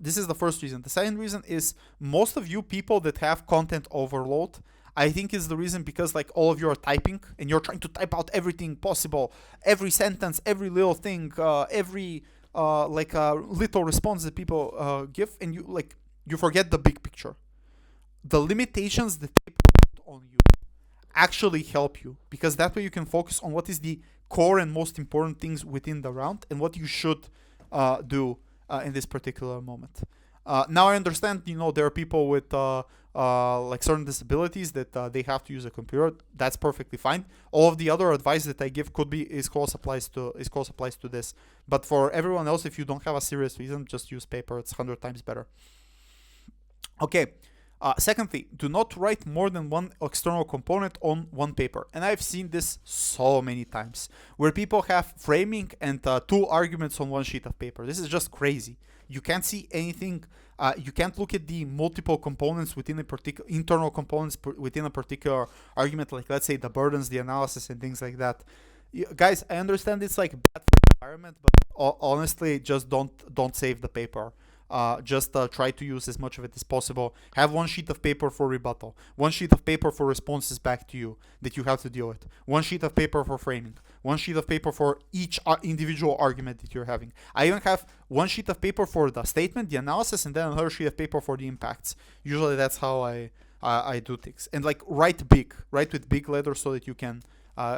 This is the first reason. The second reason is most of you people that have content overload, I think is the reason because all of you are typing and you're trying to type out everything possible, every sentence, every little thing, every little response that people give, and you forget the big picture. The limitations that they put on you actually help you, because that way you can focus on what is the core and most important things within the round and what you should do in this particular moment. Now I understand, there are people with like certain disabilities that they have to use a computer. That's perfectly fine. All of the other advice that I give is close applies to this. But for everyone else, if you don't have a serious reason, just use paper. It's 100 times better. Okay. Secondly, do not write more than one external component on one paper. And I've seen this so many times, where people have framing and 2 arguments on one sheet of paper. This is just crazy. You can't see anything. You can't look at the multiple components within a particular internal components within a particular argument, like let's say the burdens, the analysis, and things like that. Guys, I understand it's like bad for the environment, but honestly, just don't save the paper. Just try to use as much of it as possible. Have one sheet of paper for rebuttal, one sheet of paper for responses back to you that you have to deal with, one sheet of paper for framing, one sheet of paper for each individual argument that you're having. I even have one sheet of paper for the statement, the analysis, and then another sheet of paper for the impacts. Usually that's how I do things. And like write with big letters so that you can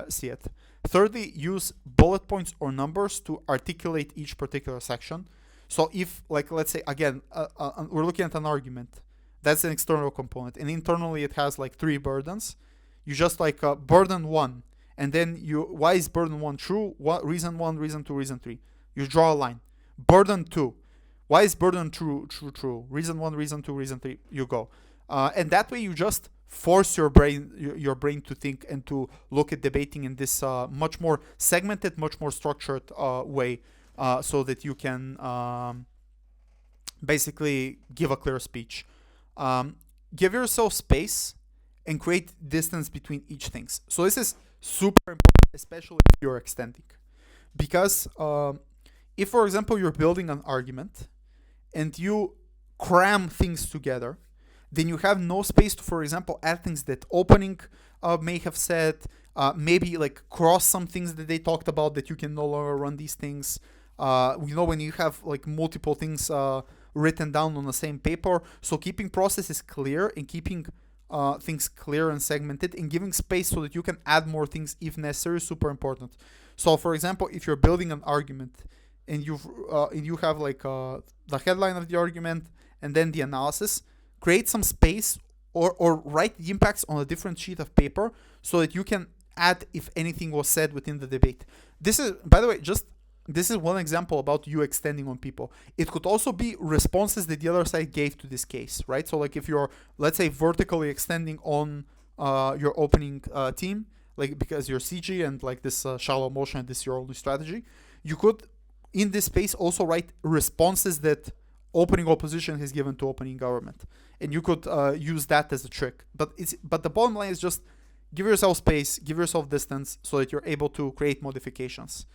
see it. Thirdly, use bullet points or numbers to articulate each particular section. So if, like, let's say, again, we're looking at an argument. That's an external component. And internally it has like 3 burdens. You just like burden 1. And then why is burden 1 true? Reason 1, reason 2, reason 3. You draw a line. Burden 2. Why is burden true? Reason 1, reason 2, reason 3. You go. And that way you just force your brain to think and to look at debating in this much more segmented, much more structured way. So that you can basically give a clear speech. Give yourself space and create distance between each things. So this is super important, especially if you're extending. Because if, for example, you're building an argument and you cram things together, then you have no space to, for example, add things that opening may have said, maybe like cross some things that they talked about that you can no longer run these things. When you have like multiple things written down on the same paper. So keeping processes clear and keeping things clear and segmented and giving space so that you can add more things if necessary is super important. So for example, if you're building an argument and you have like the headline of the argument and then the analysis, create some space or write the impacts on a different sheet of paper so that you can add if anything was said within the debate. This is, by the way, this is one example about you extending on people. It could also be responses that the other side gave to this case, right? So like if you're, let's say, vertically extending on your opening team, like because you're CG and like this shallow motion and this is your only strategy, you could, in this space, also write responses that opening opposition has given to opening government. And you could use that as a trick. But the bottom line is just give yourself space, give yourself distance so that you're able to create modifications.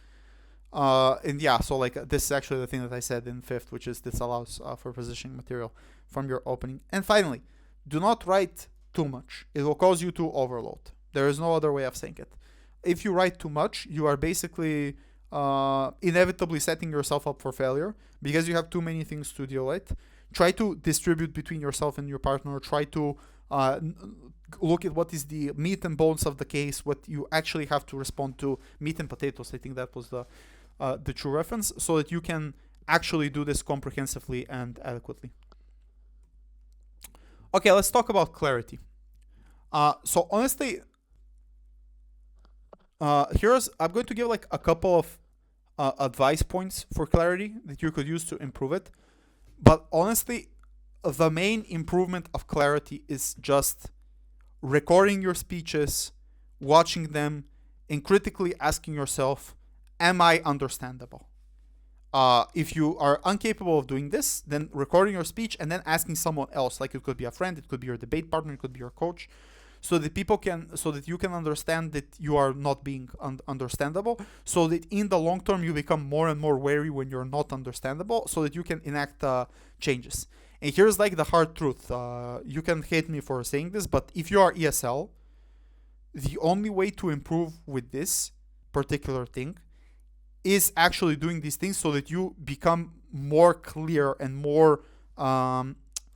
And yeah, so like this is actually the thing that I said in 5th, which is this allows for positioning material from your opening. And finally, do not write too much. It will cause you to overload. There is no other way of saying it. If you write too much, you are basically inevitably setting yourself up for failure because you have too many things to deal with. Try to distribute between yourself and your partner. Try to look at what is the meat and bones of the case, what you actually have to respond to, meat and potatoes. I think that was the true reference, so that you can actually do this comprehensively and adequately. Okay, let's talk about clarity. So honestly, I'm going to give like a couple of advice points for clarity that you could use to improve it. But honestly, the main improvement of clarity is just recording your speeches, watching them, and critically asking yourself, am I understandable? If you are incapable of doing this, then recording your speech and then asking someone else, like it could be a friend, it could be your debate partner, it could be your coach, so that you can understand that you are not being understandable, so that in the long term you become more and more wary when you're not understandable, so that you can enact changes. And here's like the hard truth. You can hate me for saying this, but if you are ESL, the only way to improve with this particular thing is actually doing these things so that you become more clear and more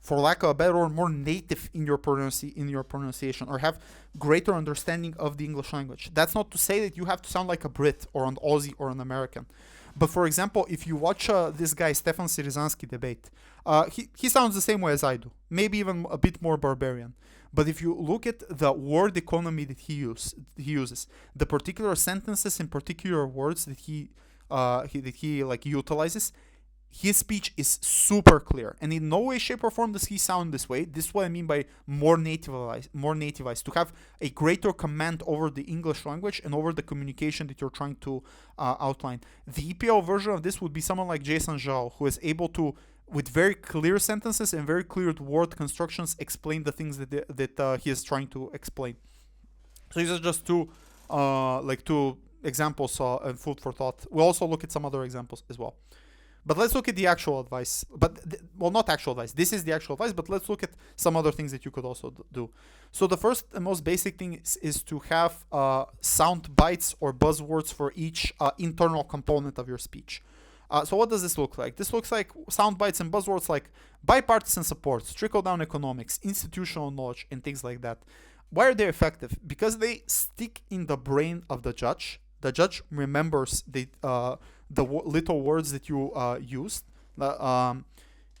for lack of a better word, more native in your pronunciation, or have greater understanding of the English language. That's not to say that you have to sound like a Brit or an Aussie or an American. But for example, if you watch this guy Stefan Sirizansky debate, he sounds the same way as I do, maybe even a bit more barbarian. But if you look at the word economy that he uses, the particular sentences and particular words that he like utilizes, his speech is super clear, and in no way, shape, or form does he sound this way. This is what I mean by more nativized, to have a greater command over the English language and over the communication that you're trying to outline. The EPL version of this would be someone like Jason Zhao, who is able to, with very clear sentences and very clear word constructions, explain the things that he is trying to explain. So these are just two examples and food for thought. We'll also look at some other examples as well. But let's look at the actual advice. Not actual advice. This is the actual advice, but let's look at some other things that you could also do. So the first and most basic thing is to have sound bites or buzzwords for each internal component of your speech. So what does this look like? This looks like sound bites and buzzwords like bipartisan support, trickle-down economics, institutional knowledge, and things like that. Why are they effective? Because they stick in the brain of the judge. The judge remembers the little words that you used, and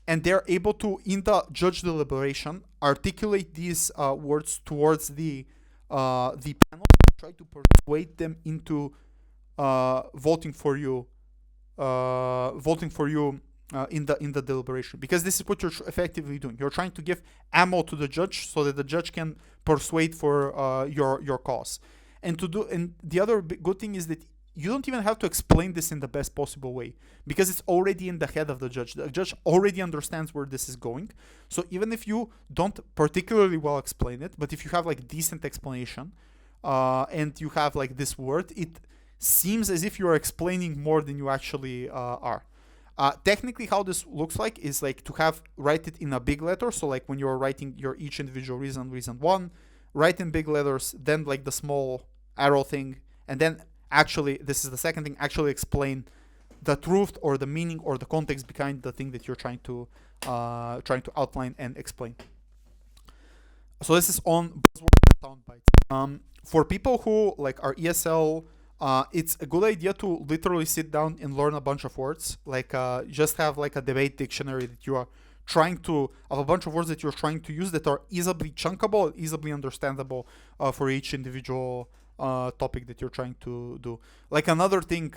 they're able to, in the judge deliberation, articulate these words towards the panel, try to persuade them into voting for you in the deliberation, because this is what you're effectively doing. You're trying to give ammo to the judge so that the judge can persuade for your cause. And the other good thing is that you don't even have to explain this in the best possible way, because it's already in the head of the judge. The judge already understands where this is going. So even if you don't particularly well explain it, but if you have like decent explanation, and you have like this word, it seems as if you're explaining more than you actually are. Technically, how this looks like is like to write it in a big letter. So like when you're writing your each individual reason 1, write in big letters, then like the small arrow thing, and then actually, this is the second thing, actually explain the truth or the meaning or the context behind the thing that you're trying to outline and explain. So this is on buzzwords and sound bites. For people who like are ESL, it's a good idea to literally sit down and learn a bunch of words. Like just have like a debate dictionary that you are trying to, of a bunch of words that you're trying to use that are easily chunkable, easily understandable for each individual topic that you're trying to do. Like another thing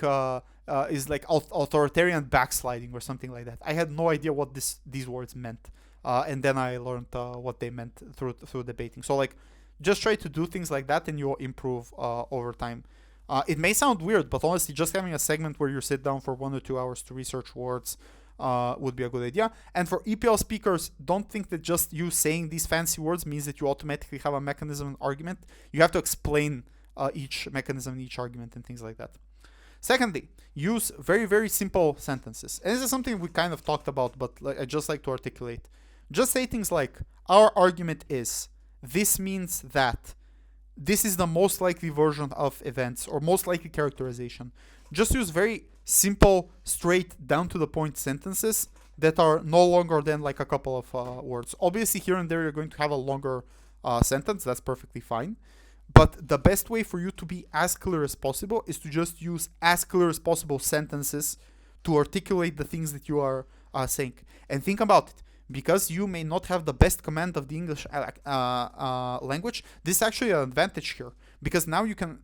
is like authoritarian backsliding or something like that. I had no idea what these words meant, and then I learned what they meant through debating. So like, just try to do things like that, and you'll improve over time. It may sound weird, but honestly, just having a segment where you sit down for 1 or 2 hours to research words would be a good idea. And for EPL speakers, don't think that just you saying these fancy words means that you automatically have a mechanism and argument. You have to explain each mechanism and each argument and things like that. Secondly, use very, very simple sentences. And this is something we kind of talked about, but I just like to articulate. Just say things like, our argument is, this means that, this is the most likely version of events, or most likely characterization. Just use very simple, straight, down to the point sentences that are no longer than like a couple of words. Obviously, here and there, you're going to have a longer sentence. That's perfectly fine. But the best way for you to be as clear as possible is to just use as clear as possible sentences to articulate the things that you are saying. And think about it. Because you may not have the best command of the English language, this is actually an advantage here. Because now you can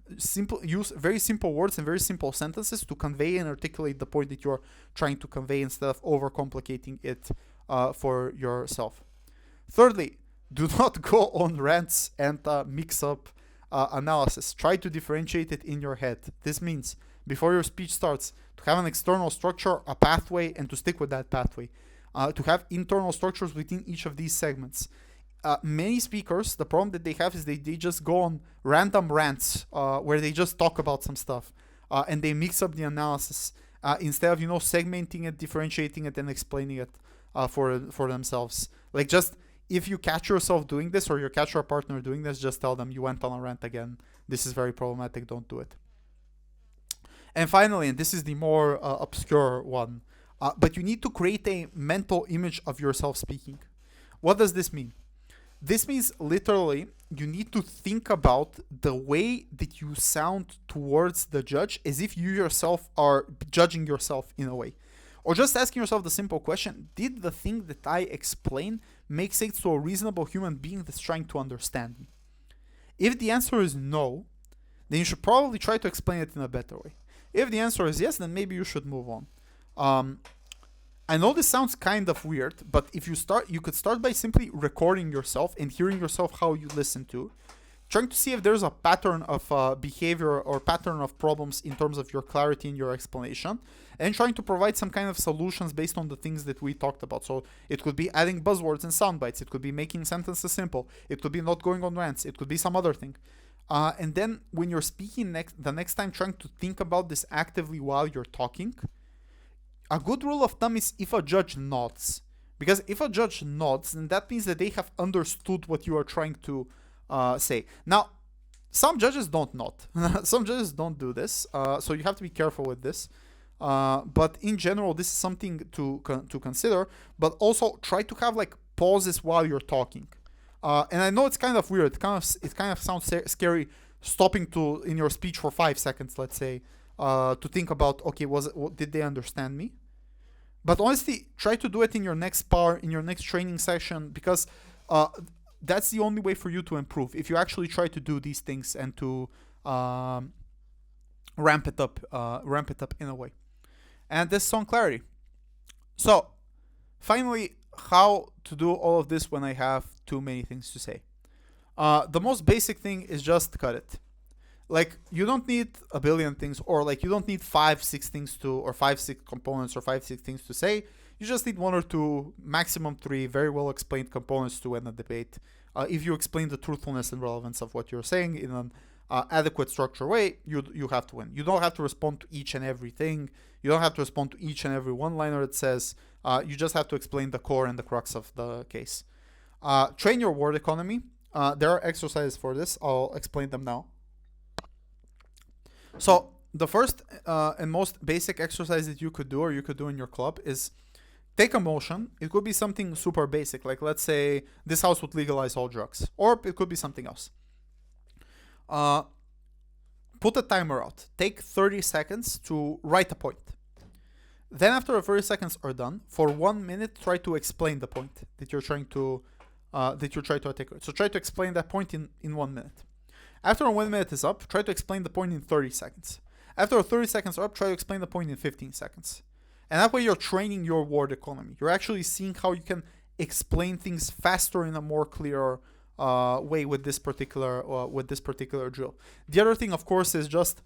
use very simple words and very simple sentences to convey and articulate the point that you're trying to convey instead of overcomplicating it for yourself. Thirdly, do not go on rants and mix up analysis. Try to differentiate it in your head. This means, before your speech starts, to have an external structure, a pathway, and to stick with that pathway. To have internal structures within each of these segments. Many speakers, the problem that they have is they just go on random rants where they just talk about some stuff and they mix up the analysis instead of, segmenting it, differentiating it, and explaining it for themselves. Like, just if you catch yourself doing this, or you catch your partner doing this, just tell them you went on a rant again. This is very problematic. Don't do it. And finally, and this is the more obscure one, but you need to create a mental image of yourself speaking. What does this mean? This means literally you need to think about the way that you sound towards the judge as if you yourself are judging yourself in a way. Or just asking yourself the simple question, did the thing that I explain make sense to a reasonable human being that's trying to understand me? If the answer is no, then you should probably try to explain it in a better way. If the answer is yes, then maybe you should move on. I know this sounds kind of weird, but if you could start by simply recording yourself and hearing yourself how you listen to, trying to see if there's a pattern of behavior or pattern of problems in terms of your clarity in your explanation, and trying to provide some kind of solutions based on the things that we talked about. So it could be adding buzzwords and sound bites. It could be making sentences simple. It could be not going on rants. It could be some other thing. And then when you're speaking the next time, trying to think about this actively while you're talking. A good rule of thumb is if a judge nods. Because if a judge nods, then that means that they have understood what you are trying to say. Now, some judges don't nod. Some judges don't do this. So you have to be careful with this. But in general, this is something to consider. But also try to have like pauses while you're talking. And I know it's kind of weird. It kind of sounds scary stopping in your speech for 5 seconds, let's say. To think about, okay, did they understand me? But honestly, try to do it in your next in your next training session, because that's the only way for you to improve. If you actually try to do these things and to ramp it up in a way. And this is on clarity. So, finally, how to do all of this when I have too many things to say. The most basic thing is just cut it. Like, you don't need a billion things, or like you don't need 5-6 things or 5-6 components or 5-6 things to say. You just need 1 or 2, maximum 3 very well explained components to win a debate. If you explain the truthfulness and relevance of what you're saying in an adequate structured way, you have to win. You don't have to respond to each and everything. You don't have to respond to each and every one-liner it says. You just have to explain the core and the crux of the case. Train your word economy. There are exercises for this. I'll explain them now. So the first and most basic exercise that you could do, or you could do in your club, is take a motion. It could be something super basic, like let's say this house would legalize all drugs, or it could be something else. Put a timer out. Take 30 seconds to write a point. Then after the 30 seconds are done, for 1 minute, try to explain the point that you're trying to articulate. So try to explain that point in 1 minute. After 1 minute is up, try to explain the point in 30 seconds. After 30 seconds are up, try to explain the point in 15 seconds. And that way you're training your word economy. You're actually seeing how you can explain things faster in a more clear way with this particular drill. The other thing, of course, is just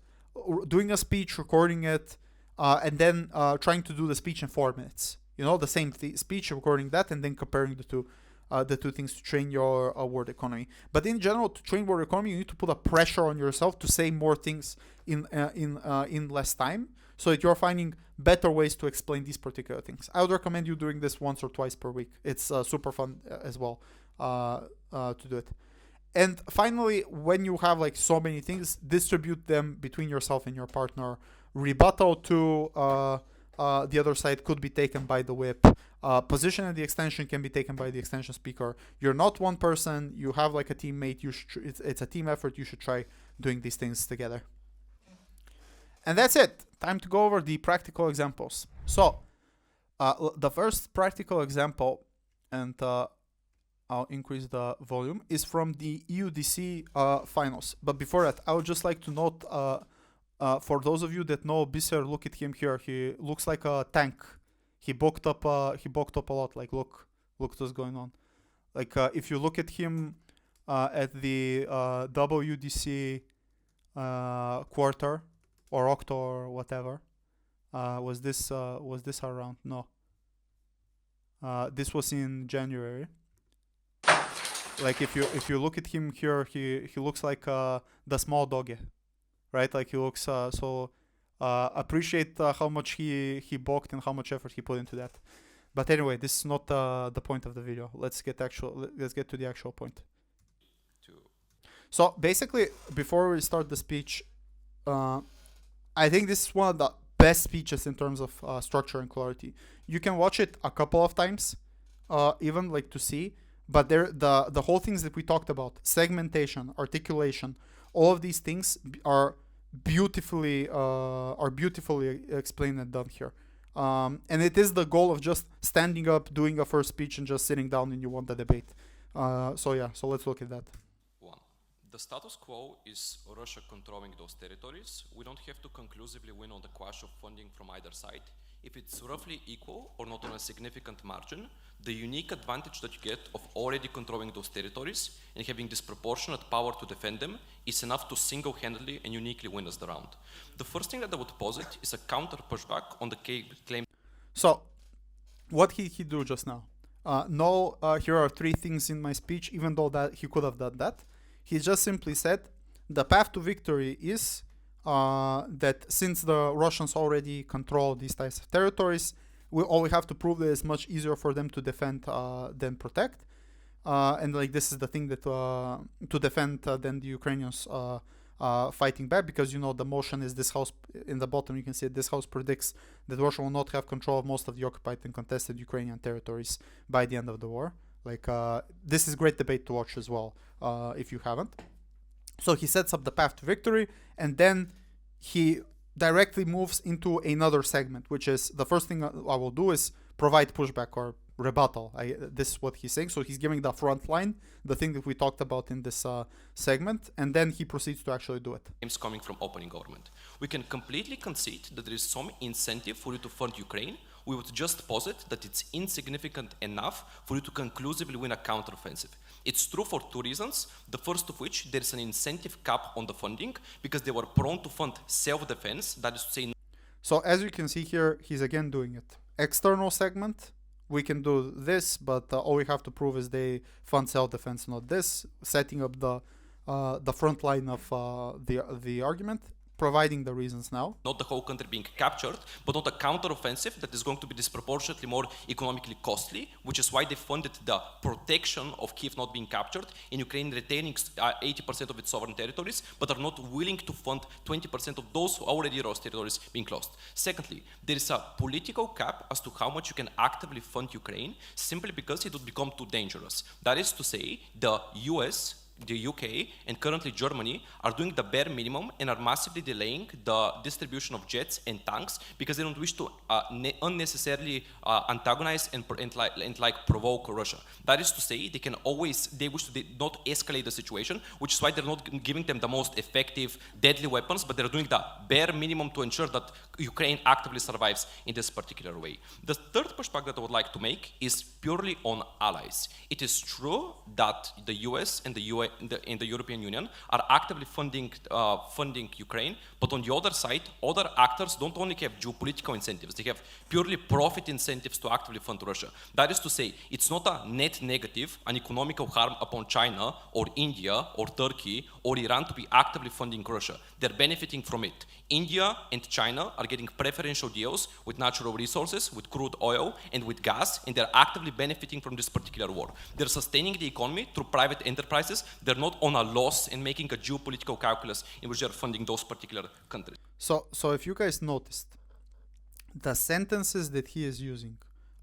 doing a speech, recording it, and then trying to do the speech in 4 minutes. You know, the same speech, recording that, and then comparing the two things to train your word economy. But in general, to train word economy, you need to put a pressure on yourself to say more things in less time, so that you're finding better ways to explain these particular things. I would recommend you doing this once or twice per week. It's super fun as well to do it. And finally, when you have like so many things, distribute them between yourself and your partner. Rebuttal to the other side could be taken by the whip. Position and the extension can be taken by the extension speaker. You're not one person. You have like a teammate. It's a team effort. You should try doing these things together. And that's it. Time to go over the practical examples. So, the first practical example, and I'll increase the volume, is from the EUDC finals. But before that, I would just like to note, for those of you that know Bisser, look at him here. He looks like a tank. He bulked up a lot. Like, look what's going on. Like, if you look at him at the WDC quarter or octo or whatever, was this around? No. This was in January. Like, if you look at him here, he looks like the small doggy, right? Like, he looks so. Appreciate how much he bulked and how much effort he put into that. But anyway, this is not the point of the video. Let's get to the actual point. So basically, before we start the speech, I think this is one of the best speeches in terms of structure and clarity. You can watch it a couple of times, even like to see. But the whole things that we talked about, segmentation, articulation, all of these things are beautifully explained and done here. And it is the goal of just standing up, doing a first speech, and just sitting down and you want the debate. So let's look at that. One, the status quo is Russia controlling those territories. We don't have to conclusively win on the question of funding from either side. If it's roughly equal or not on a significant margin, the unique advantage that you get of already controlling those territories and having disproportionate power to defend them is enough to single-handedly and uniquely win us the round. The first thing that I would posit is a counter pushback on the claim. So, what he do just now? Here are three things in my speech, even though that he could have done that. He just simply said, the path to victory is that since the Russians already control these types of territories, all we have to prove that it's much easier for them to defend than protect. And like this is the thing that to defend than the Ukrainians fighting back, because you know the motion is this house in the bottom. You can see this house predicts that Russia will not have control of most of the occupied and contested Ukrainian territories by the end of the war. Like this is great debate to watch as well if you haven't. So he sets up the path to victory, and then he directly moves into another segment, which is the first thing I will do is provide pushback or rebuttal. This is what he's saying. So he's giving the front line, the thing that we talked about in this segment, and then he proceeds to actually do it. Coming from opening government. We can completely concede that there is some incentive for you to fund Ukraine. We would just posit that it's insignificant enough for you to conclusively win a counteroffensive. It's true for two reasons. The first of which, there's an incentive cap on the funding because they were prone to fund self-defense. That is to say. So as you can see here, he's again doing it. External segment, we can do this, but all we have to prove is they fund self-defense, not this. Setting up the front line of the argument, providing the reasons now. Not the whole country being captured, but not a counteroffensive that is going to be disproportionately more economically costly, which is why they funded the protection of Kiev not being captured and Ukraine retaining 80% of its sovereign territories, but are not willing to fund 20% of those already lost territories being lost. Secondly, there is a political cap as to how much you can actively fund Ukraine simply because it would become too dangerous. That is to say, the US, the UK, and currently Germany are doing the bare minimum and are massively delaying the distribution of jets and tanks because they don't wish to unnecessarily antagonize and provoke Russia. That is to say, they wish to not escalate the situation, which is why they're not giving them the most effective, deadly weapons, but they're doing the bare minimum to ensure that Ukraine actively survives in this particular way. The third pushback that I would like to make is purely on allies. It is true that the US and the European Union are actively funding Ukraine, but on the other side, other actors don't only have geopolitical incentives, they have purely profit incentives to actively fund Russia. That is to say, it's not a net negative, an economical harm upon China or India or Turkey or Iran to be actively funding Russia. They're benefiting from it. India and China are getting preferential deals with natural resources, with crude oil, and with gas, and they're actively benefiting from this particular war. They're sustaining the economy through private enterprises. They're not on a loss and making a geopolitical calculus in which they're funding those particular countries. So if you guys noticed, the sentences that he is using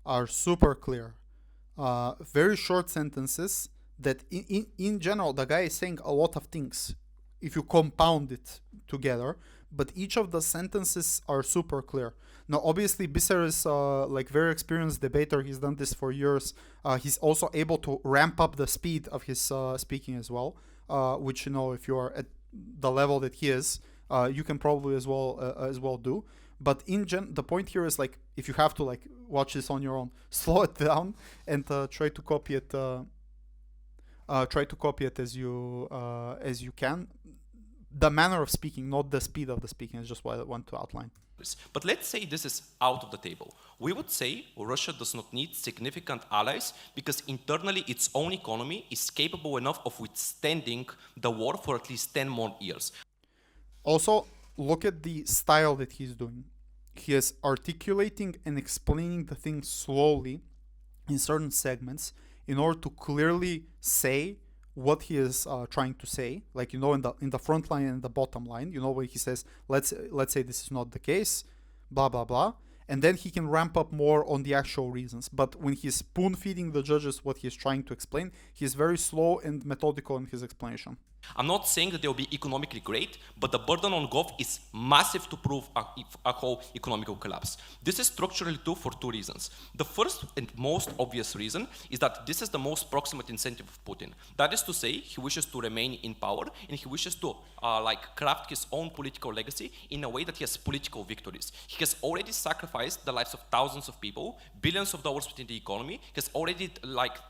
are super clear. Very short sentences that in general, the guy is saying a lot of things if you compound it together, but each of the sentences are super clear. Now, obviously, Bisser is like very experienced debater. He's done this for years. He's also able to ramp up the speed of his speaking as well, which, you know, if you are at the level that he is, you can probably as well do. But the point here is, like, if you have to like watch this on your own, slow it down and try to copy it. Try to copy it as you can. The manner of speaking, not the speed of the speaking, is just what I want to outline. But let's say this is out of the table. We would say Russia does not need significant allies because internally its own economy is capable enough of withstanding the war for at least 10 more years. Also, look at the style that he's doing. He is articulating and explaining the thing slowly in certain segments in order to clearly say what he is trying to say, like, you know, in the front line and the bottom line, you know, where he says, let's say this is not the case, blah blah blah, and then he can ramp up more on the actual reasons. But when he's spoon feeding the judges what he's trying to explain, he's very slow and methodical in his explanation. I'm not saying that they will be economically great, but the burden on Gov is massive to prove a whole economical collapse. This is structurally true for two reasons. The first and most obvious reason is that this is the most proximate incentive of Putin. That is to say, he wishes to remain in power and he wishes to craft his own political legacy in a way that he has political victories. He has already sacrificed the lives of thousands of people, billions of dollars within the economy, he has already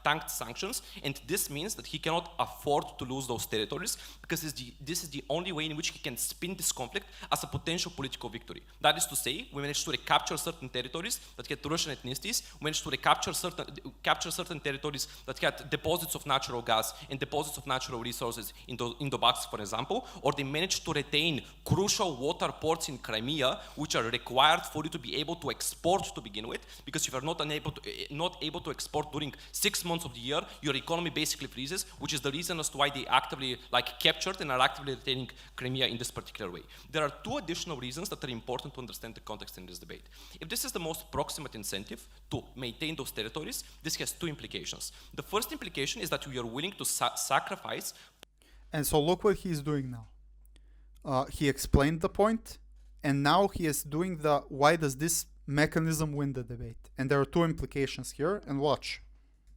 tanked sanctions, and this means that he cannot afford to lose those territories because this is the only way in which he can spin this conflict as a potential political victory. That is to say, we managed to recapture certain territories that had Russian ethnicities, we managed to capture certain territories that had deposits of natural gas and deposits of natural resources in the Donbass, for example, or they managed to retain crucial water ports in Crimea, which are required for you to be able to export to begin with, because if you're not able to export during 6 months of the year, your economy basically freezes, which is the reason as to why they actively captured and are actively retaining Crimea in this particular way. There are two additional reasons that are important to understand the context in this debate. If this is the most proximate incentive to maintain those territories, this has two implications. The first implication is that we are willing to sacrifice. And so look what he's doing now. He explained the point, and now he is doing the why does this mechanism win the debate? And there are two implications here, and watch.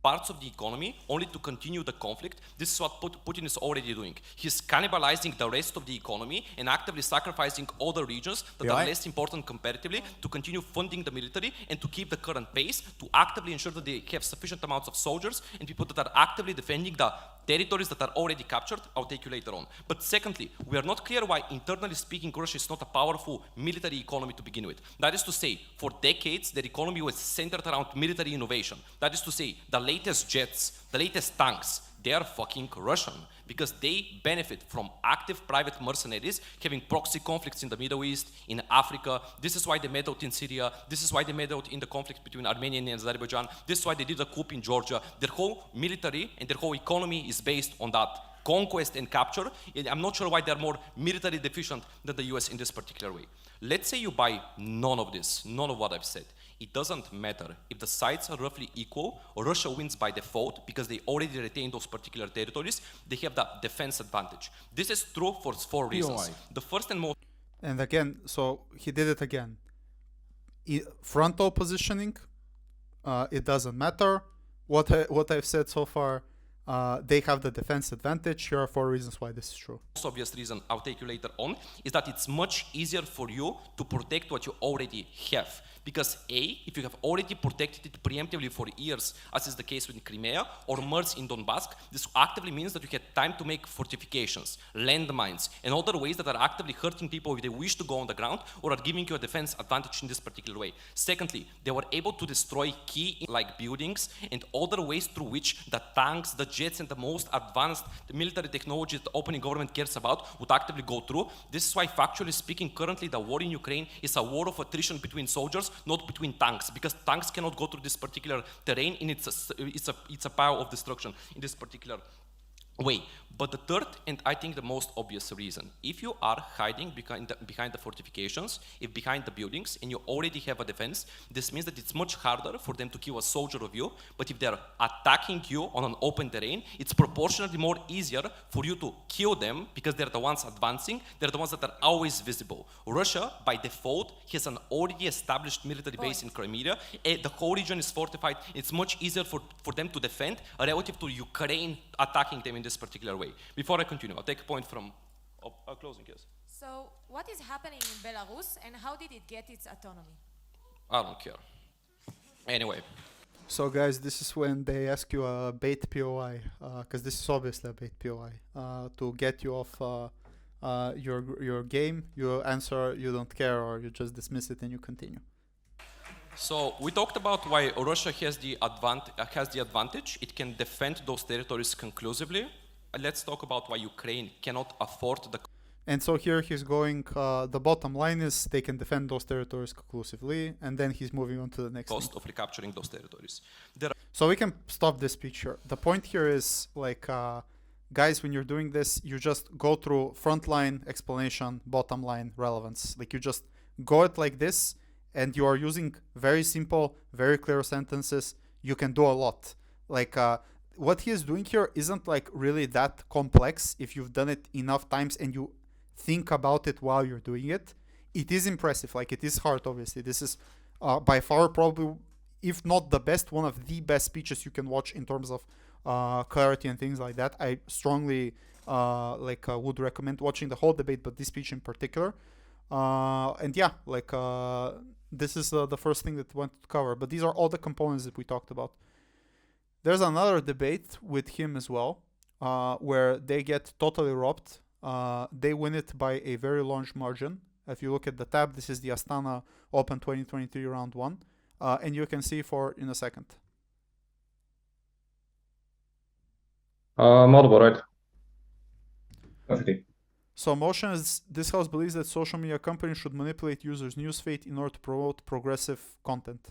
Parts of the economy only to continue the conflict. This is what Putin is already doing. He's cannibalizing the rest of the economy and actively sacrificing other regions that are less important comparatively to continue funding the military and to keep the current pace, to actively ensure that they have sufficient amounts of soldiers and people that are actively defending the territories that are already captured. I'll take you later on. But secondly, we are not clear why, internally speaking, Russia is not a powerful military economy to begin with. That is to say, for decades, their economy was centered around military innovation. That is to say, the latest jets, the latest tanks, they are fucking Russian because they benefit from active private mercenaries having proxy conflicts in the Middle East, in Africa. This is why they meddled in Syria. This is why they meddled in the conflict between Armenia and Azerbaijan. This is why they did a coup in Georgia. Their whole military and their whole economy is based on that conquest and capture. I'm not sure why they're more military deficient than the US in this particular way. Let's say you buy none of this, none of what I've said. It doesn't matter. If the sides are roughly equal, Russia wins by default because they already retain those particular territories. They have the defense advantage. This is true for 4 reasons. The first and most... And again, so he did it again. Frontal positioning, it doesn't matter. What I've said so far, they have the defense advantage. Here are 4 reasons why this is true. The most obvious reason I'll take you later on is that it's much easier for you to protect what you already have. Because A, if you have already protected it preemptively for years, as is the case with Crimea or MERS in Donbass, this actively means that you had time to make fortifications, landmines, and other ways that are actively hurting people if they wish to go on the ground or are giving you a defense advantage in this particular way. Secondly, they were able to destroy key buildings and other ways through which the tanks, the jets, and the most advanced military technology that the opening government cares about would actively go through. This is why, factually speaking, currently the war in Ukraine is a war of attrition between soldiers, not between tanks, because tanks cannot go through this particular terrain, and it's a pile of destruction in this particular way. But the third, and I think the most obvious reason, if you are hiding behind the fortifications, if behind the buildings, and you already have a defense, this means that it's much harder for them to kill a soldier of you. But if they're attacking you on an open terrain, it's proportionally more easier for you to kill them because they're the ones advancing, they're the ones that are always visible. Russia, by default, has an already established military base in Crimea. The whole region is fortified. It's much easier for them to defend relative to Ukraine attacking them in this particular way. Before I continue, I'll take a point from closing, yes. So, what is happening in Belarus and how did it get its autonomy? I don't care. Anyway. So guys, this is when they ask you a bait POI, because this is obviously a bait POI, to get you off your game. You answer you don't care, or you just dismiss it and you continue. So we talked about why Russia has the advantage. It can defend those territories conclusively. Let's talk about why Ukraine cannot afford the... And so here he's going, the bottom line is they can defend those territories conclusively, and then he's moving on to the next cost thing. of recapturing those territories. So we can stop this picture. The point here is, guys, when you're doing this, you just go through front line explanation, bottom line relevance. You just go it like this, and you are using very simple, very clear sentences, you can do a lot. Like what he is doing here isn't like really that complex if you've done it enough times and you think about it while you're doing it. It is impressive. Like, it is hard, obviously. This is by far probably, if not the best, one of the best speeches you can watch in terms of clarity and things like that. I strongly would recommend watching the whole debate, but this speech in particular. And yeah, like this is the first thing that we want to cover. But these are all the components that we talked about. There's another debate with him as well, where they get totally robbed. They win it by a very large margin. If you look at the tab, this is the Astana Open 2023 round 1. And you can see for in a second. Multiple, right? Perfect. So motion is, this house believes that social media companies should manipulate users' newsfeed in order to promote progressive content.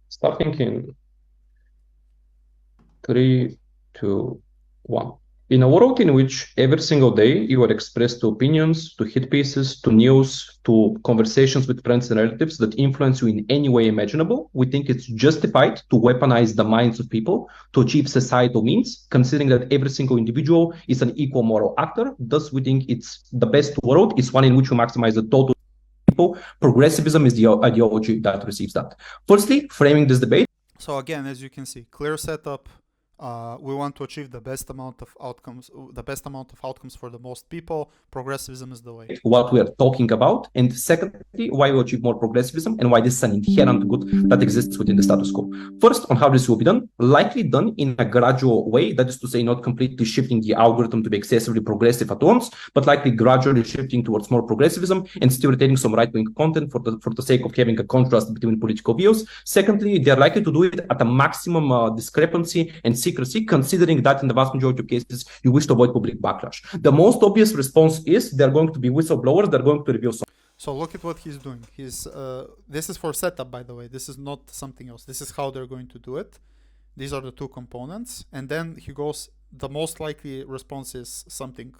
Start thinking. 3, 2, 1. In a world in which every single day you are expressed to opinions, to hit pieces, to news, to conversations with friends and relatives that influence you in any way imaginable, we think it's justified to weaponize the minds of people to achieve societal means, considering that every single individual is an equal moral actor. Thus, we think it's the best world is one in which we maximize the total people. Progressivism is the ideology that receives that. Firstly, framing this debate. So again, as you can see, clear setup. We want to achieve the best amount of outcomes for the most people. Progressivism is the way. What we are talking about, and secondly, why we achieve more progressivism and why this is an inherent good that exists within the status quo. First, on how this will be done, likely done in a gradual way. That is to say, not completely shifting the algorithm to be excessively progressive at once, but likely gradually shifting towards more progressivism and still retaining some right-wing content for the sake of having a contrast between political views. Secondly, they are likely to do it at a maximum discrepancy and secrecy, considering that in the vast majority of cases, you wish to avoid public backlash. The most obvious response is they're going to be whistleblowers, they're going to reveal something. So look at what he's doing. This is for setup, by the way. This is not something else. This is how they're going to do it. These are the two components. And then he goes, the most likely response is something.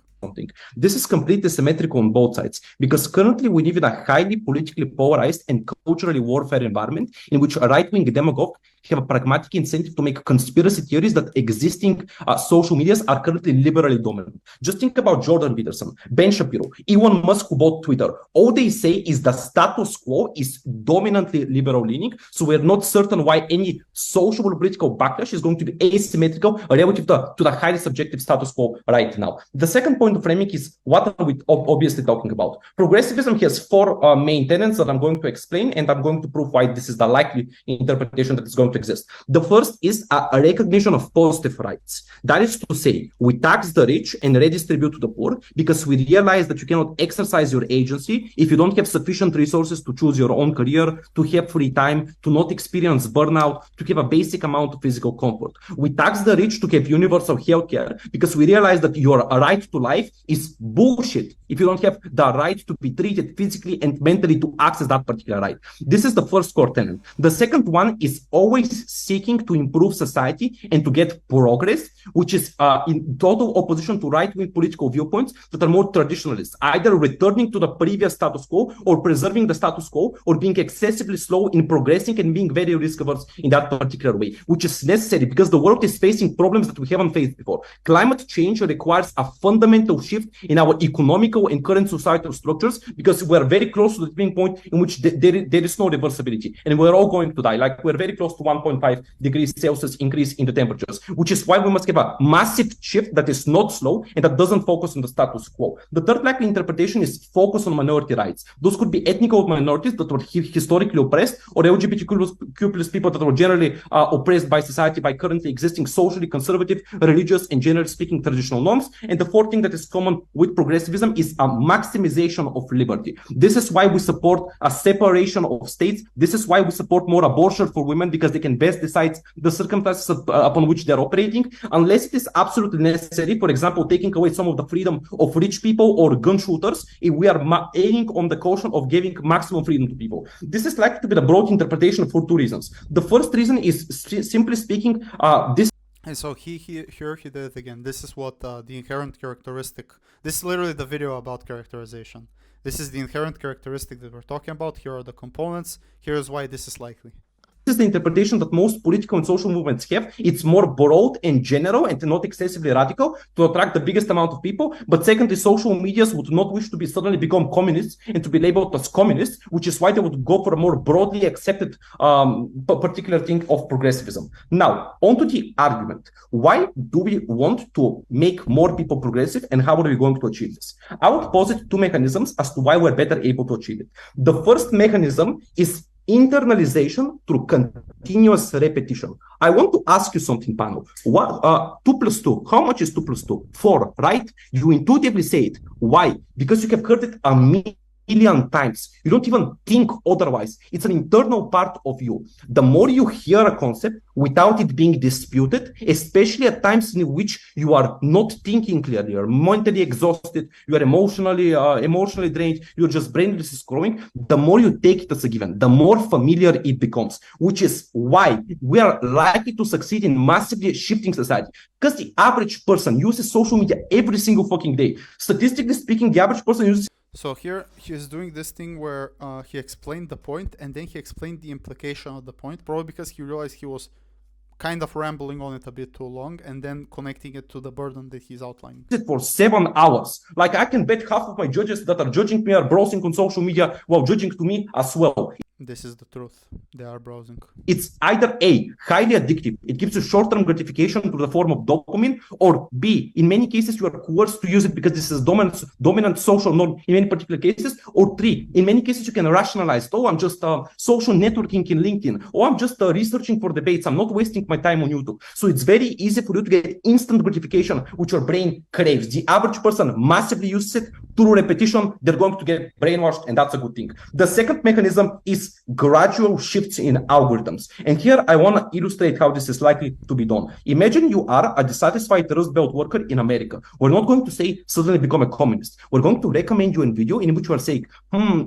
This is completely symmetrical on both sides, because currently we live in a highly politically polarized and culturally warfare environment in which a right-wing demagogue have a pragmatic incentive to make conspiracy theories that existing social medias are currently liberally dominant. Just think about Jordan Peterson, Ben Shapiro, Elon Musk, who bought Twitter. All they say is the status quo is dominantly liberal-leaning, so we're not certain why any social or political backlash is going to be asymmetrical relative to the highly subjective status quo right now. The second point of framing is what are we obviously talking about. Progressivism has four main tenets that I'm going to explain, and I'm going to prove why this is the likely interpretation that is going to exist. The first is a recognition of positive rights. That is to say, we tax the rich and redistribute to the poor because we realize that you cannot exercise your agency if you don't have sufficient resources to choose your own career, to have free time, to not experience burnout, to have a basic amount of physical comfort. We tax the rich to have universal healthcare because we realize that your right to life is bullshit if you don't have the right to be treated physically and mentally to access that particular right. This is the first core tenet. The second one is always seeking to improve society and to get progress, which is in total opposition to right-wing political viewpoints that are more traditionalist, either returning to the previous status quo or preserving the status quo or being excessively slow in progressing and being very risk-averse in that particular way, which is necessary because the world is facing problems that we haven't faced before. Climate change requires a fundamental shift in our economical and current societal structures because we're very close to the tipping point in which there is no reversibility and we're all going to die. Like we're very close to 1.5 degrees Celsius increase in the temperatures, which is why we must have a massive shift that is not slow and that doesn't focus on the status quo. The third likely interpretation is focus on minority rights. Those could be ethnical minorities that were historically oppressed or LGBTQ plus people that were generally oppressed by society by currently existing socially conservative, religious, and generally speaking traditional norms. And the fourth thing that is common with progressivism is a maximization of liberty. This is why we support a separation of states. This is why we support more abortion for women because they can best decide the circumstances upon which they're operating, unless it is absolutely necessary. For example, taking away some of the freedom of rich people or gun shooters, if we are aiming on the caution of giving maximum freedom to people. This is likely to be the broad interpretation for two reasons. The first reason is simply speaking, this. And so here he did it again. This is what the inherent characteristic. This is literally the video about characterization. This is the inherent characteristic that we're talking about. Here are the components. Here's why this is likely. This is the interpretation that most political and social movements have. It's more broad and general and not excessively radical to attract the biggest amount of people. But secondly, social medias would not wish to be suddenly become communists and to be labeled as communists, which is why they would go for a more broadly accepted particular thing of progressivism. Now, onto the argument. Why do we want to make more people progressive, and how are we going to achieve this? I would posit two mechanisms as to why we're better able to achieve it. The first mechanism is internalization through continuous repetition. I want to ask you something, panel. What 2 plus 2? How much is 2 plus 2? 4, right? You intuitively say it. Why? Because you have heard it a million times. You don't even think otherwise. It's an internal part of you. The more you hear a concept without it being disputed, especially at times in which you are not thinking clearly, you're mentally exhausted, you are emotionally drained, you're just brainless scrolling, the more you take it as a given, the more familiar it becomes, which is why we are likely to succeed in massively shifting society. Because the average person uses social media every single fucking day. Statistically speaking, the average person uses. So here he's doing this thing where he explained the point and then he explained the implication of the point, probably because he realized he was kind of rambling on it a bit too long and then connecting it to the burden that he's outlining. For 7 hours. Like I can bet half of my judges that are judging me are browsing on social media while judging to me as well. This is the truth. They are browsing. It's either A, highly addictive. It gives you short-term gratification through the form of dopamine, or B, in many cases you are coerced to use it because this is dominant social norm in many particular cases, or 3, in many cases you can rationalize, oh, I'm just social networking in LinkedIn, or I'm just researching for debates, I'm not wasting my time on YouTube. So it's very easy for you to get instant gratification, which your brain craves. The average person massively uses it through repetition. They're going to get brainwashed, and that's a good thing. The second mechanism is gradual shifts in algorithms. And here I want to illustrate how this is likely to be done. Imagine you are a dissatisfied Rust Belt worker in America. We're not going to say suddenly become a communist. We're going to recommend you a video in which you are saying,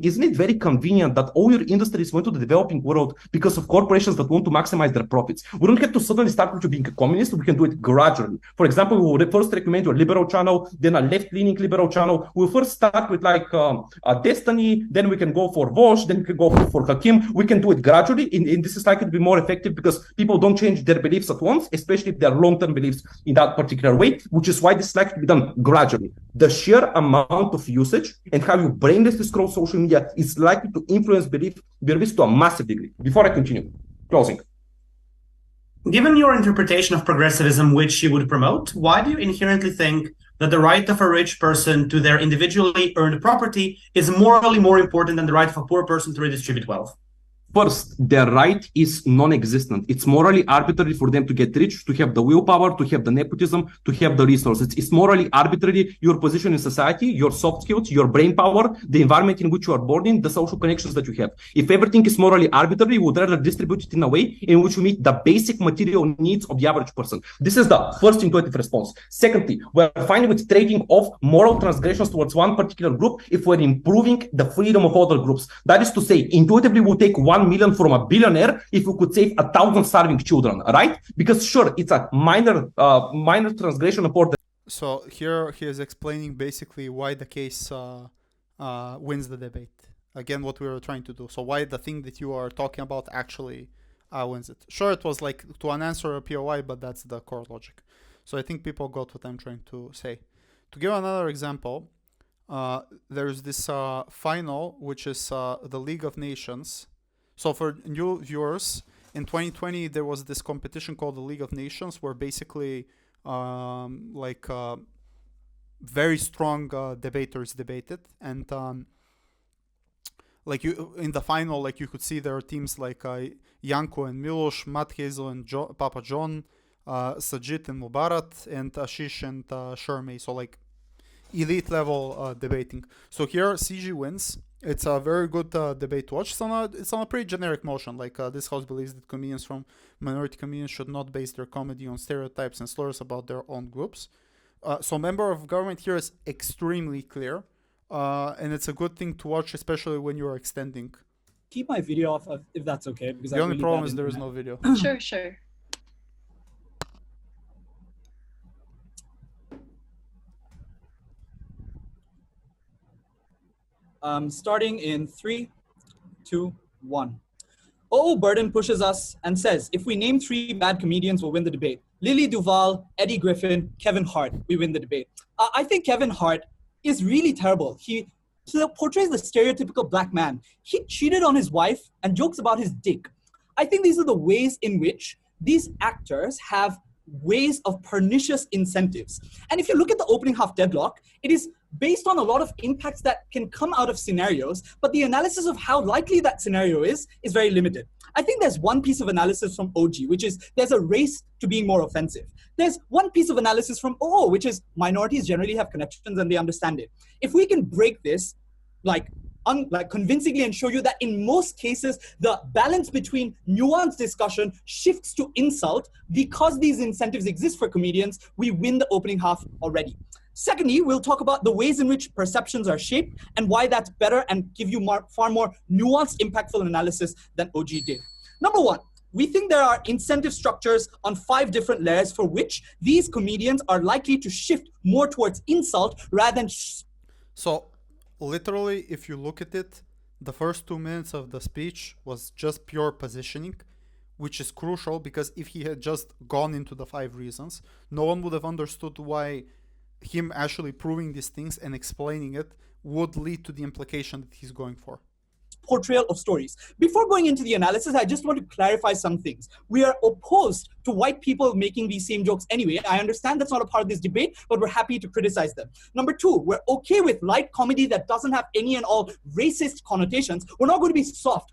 isn't it very convenient that all your industries went to the developing world because of corporations that want to maximize their profits? We don't have to suddenly start with you being a communist. We can do it gradually. For example, we will first recommend you a liberal channel, then a left-leaning liberal channel. We'll first start with like a Destiny, then we can go for Vosh, then we can go for Hakim. We can do it gradually, and this is likely to be more effective because people don't change their beliefs at once, especially if they're long-term beliefs in that particular way, which is why this is likely to be done gradually. The sheer amount of usage and how you brainlessly scroll social media is likely to influence beliefs to a massive degree. Before I continue, closing. Given your interpretation of progressivism, which you would promote, why do you inherently think that the right of a rich person to their individually earned property is morally more important than the right of a poor person to redistribute wealth? First, their right is non-existent. It's morally arbitrary for them to get rich, to have the willpower, to have the nepotism, to have the resources. It's morally arbitrary your position in society, your soft skills, your brain power, the environment in which you are born in, the social connections that you have. If everything is morally arbitrary, we would rather distribute it in a way in which we meet the basic material needs of the average person. This is the first intuitive response. Secondly, we're fine with trading off moral transgressions towards one particular group if we're improving the freedom of other groups. That is to say, intuitively we'll take 1 million from a billionaire if we could save 1,000 starving children, right? Because sure, it's a minor transgression of order. So here he is explaining basically why the case wins the debate. Again, what we were trying to do. So why the thing that you are talking about actually wins it. Sure, it was like to unanswer a POI, but that's the core logic. So I think people got what I'm trying to say. To give another example, there's this final, which is the League of Nations. So for new viewers, in 2020, there was this competition called the League of Nations where basically very strong debaters debated. And like you in the final, like you could see there are teams like Janko and Miloš, Matt Hazel and Papa John, Sajid and Mubarat, and Ashish and Sharmay. So like elite level debating. So here CG wins. It's a very good debate to watch. It's on a pretty generic motion. Like this house believes that comedians from minority communities should not base their comedy on stereotypes and slurs about their own groups. So member of government here is extremely clear. And it's a good thing to watch, especially when you're extending. Keep my video off if that's okay. Because the only problem is there is no video. Sure. Starting in 3, 2, 1. Oh, Burden pushes us and says, if we name 3 bad comedians, we'll win the debate. Lily Duval, Eddie Griffin, Kevin Hart, we win the debate. I think Kevin Hart is really terrible. He portrays the stereotypical black man. He cheated on his wife and jokes about his dick. I think these are the ways in which these actors have ways of pernicious incentives. And if you look at the opening half deadlock, it is based on a lot of impacts that can come out of scenarios, but the analysis of how likely that scenario is very limited. I think there's one piece of analysis from OG, which is there's a race to being more offensive. There's one piece of analysis from OO, which is minorities generally have connections and they understand it. If we can break this, like convincingly, and show you that in most cases, the balance between nuanced discussion shifts to insult because these incentives exist for comedians, we win the opening half already. Secondly, we'll talk about the ways in which perceptions are shaped and why that's better and give you far more nuanced, impactful analysis than OG did. Number 1, we think there are incentive structures on 5 different layers for which these comedians are likely to shift more towards insult rather than... So, literally, if you look at it, the first 2 minutes of the speech was just pure positioning, which is crucial because if he had just gone into the 5 reasons, no one would have understood why him actually proving these things and explaining it would lead to the implication that he's going for. Portrayal of stories. Before going into the analysis, I just want to clarify some things. We are opposed to white people making these same jokes anyway. I understand that's not a part of this debate, but we're happy to criticize them. Number 2, we're okay with light comedy that doesn't have any and all racist connotations. We're not going to be soft,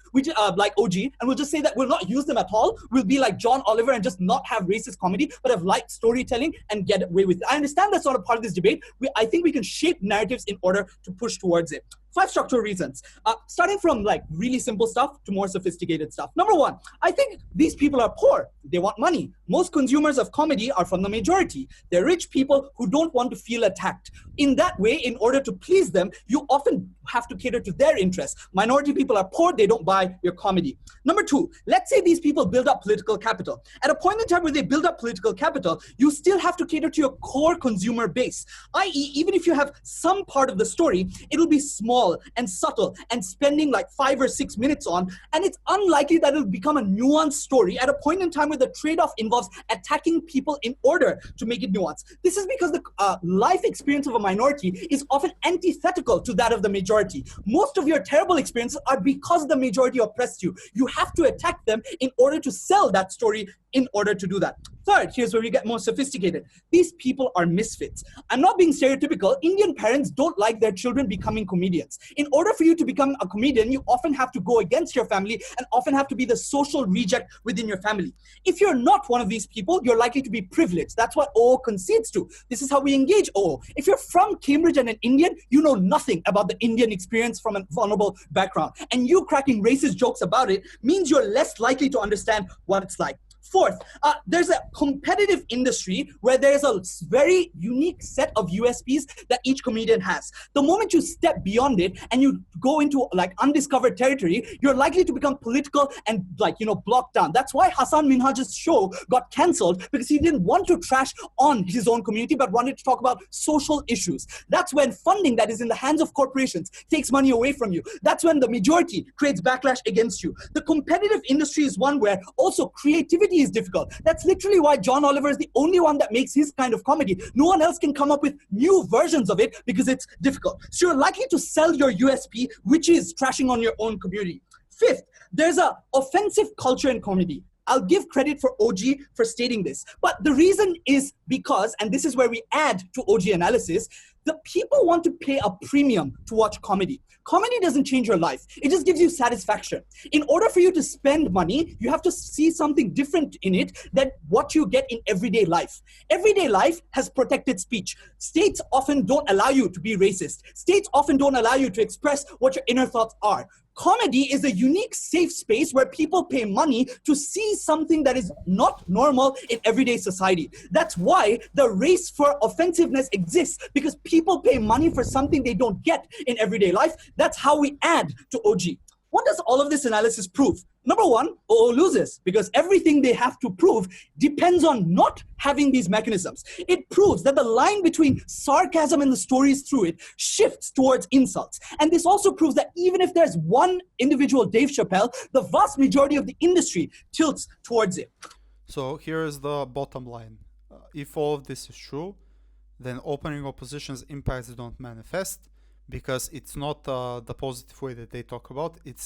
like OG, and we'll just say that we'll not use them at all. We'll be like John Oliver and just not have racist comedy, but have light storytelling and get away with it. I understand that's not a part of this debate. I think we can shape narratives in order to push towards it. 5 structural reasons, starting from like really simple stuff to more sophisticated stuff. Number 1, I think these people are poor. They want money. Most consumers of comedy are from the majority. They're rich people who don't want to feel attacked. In that way, in order to please them, you often have to cater to their interests. Minority people are poor. They don't buy your comedy. Number 2, let's say these people build up political capital. At a point in time where they build up political capital, you still have to cater to your core consumer base, i.e. even if you have some part of the story, it'll be small and subtle and spending like 5 or 6 minutes on, and it's unlikely that it'll become a nuanced story at a point in time where the trade-off involves attacking people in order to make it nuanced. This is because the life experience of a minority is often antithetical to that of the majority. Most of your terrible experiences are because the majority oppressed you. You have to attack them in order to sell that story in order to do that. Third, here's where we get more sophisticated. These people are misfits. I'm not being stereotypical. Indian parents don't like their children becoming comedians. In order for you to become a comedian, you often have to go against your family and often have to be the social reject within your family. If you're not one of these people, you're likely to be privileged. That's what OO concedes to. This is how we engage OO. If you're from Cambridge and an Indian, you know nothing about the Indian experience from a vulnerable background. And you cracking racist jokes about it means you're less likely to understand what it's like. Fourth, there's a competitive industry where there's a very unique set of USPs that each comedian has. The moment you step beyond it and you go into like undiscovered territory, you're likely to become political and blocked down. That's why Hassan Minhaj's show got cancelled, because he didn't want to trash on his own community, but wanted to talk about social issues. That's when funding that is in the hands of corporations takes money away from you. That's when the majority creates backlash against you. The competitive industry is one where also creativity is difficult. That's literally why John Oliver is the only one that makes his kind of comedy. No one else can come up with new versions of it because it's difficult. So you're likely to sell your USP, which is trashing on your own community. Fifth, there's a offensive culture in comedy. I'll give credit for OG for stating this, but the reason is because, and this is where we add to OG analysis, the people want to pay a premium to watch comedy. Comedy doesn't change your life. It just gives you satisfaction. In order for you to spend money, you have to see something different in it than what you get in everyday life. Everyday life has protected speech. States often don't allow you to be racist. States often don't allow you to express what your inner thoughts are. Comedy is a unique safe space where people pay money to see something that is not normal in everyday society. That's why the race for offensiveness exists, because people pay money for something they don't get in everyday life. That's how we add to OG. What does all of this analysis prove? Number one, OO loses because everything they have to prove depends on not having these mechanisms. It proves that the line between sarcasm and the stories through it shifts towards insults. And this also proves that even if there's one individual Dave Chappelle, the vast majority of the industry tilts towards it. So here is the bottom line. If all of this is true, then opening opposition's impacts don't manifest because it's not the positive way that they talk about. It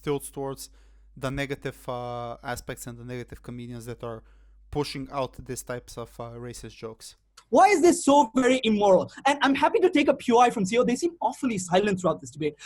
tilts towards the negative aspects and the negative comedians that are pushing out these types of racist jokes. Why is this so very immoral? And I'm happy to take a POI from CEO. They seem awfully silent throughout this debate.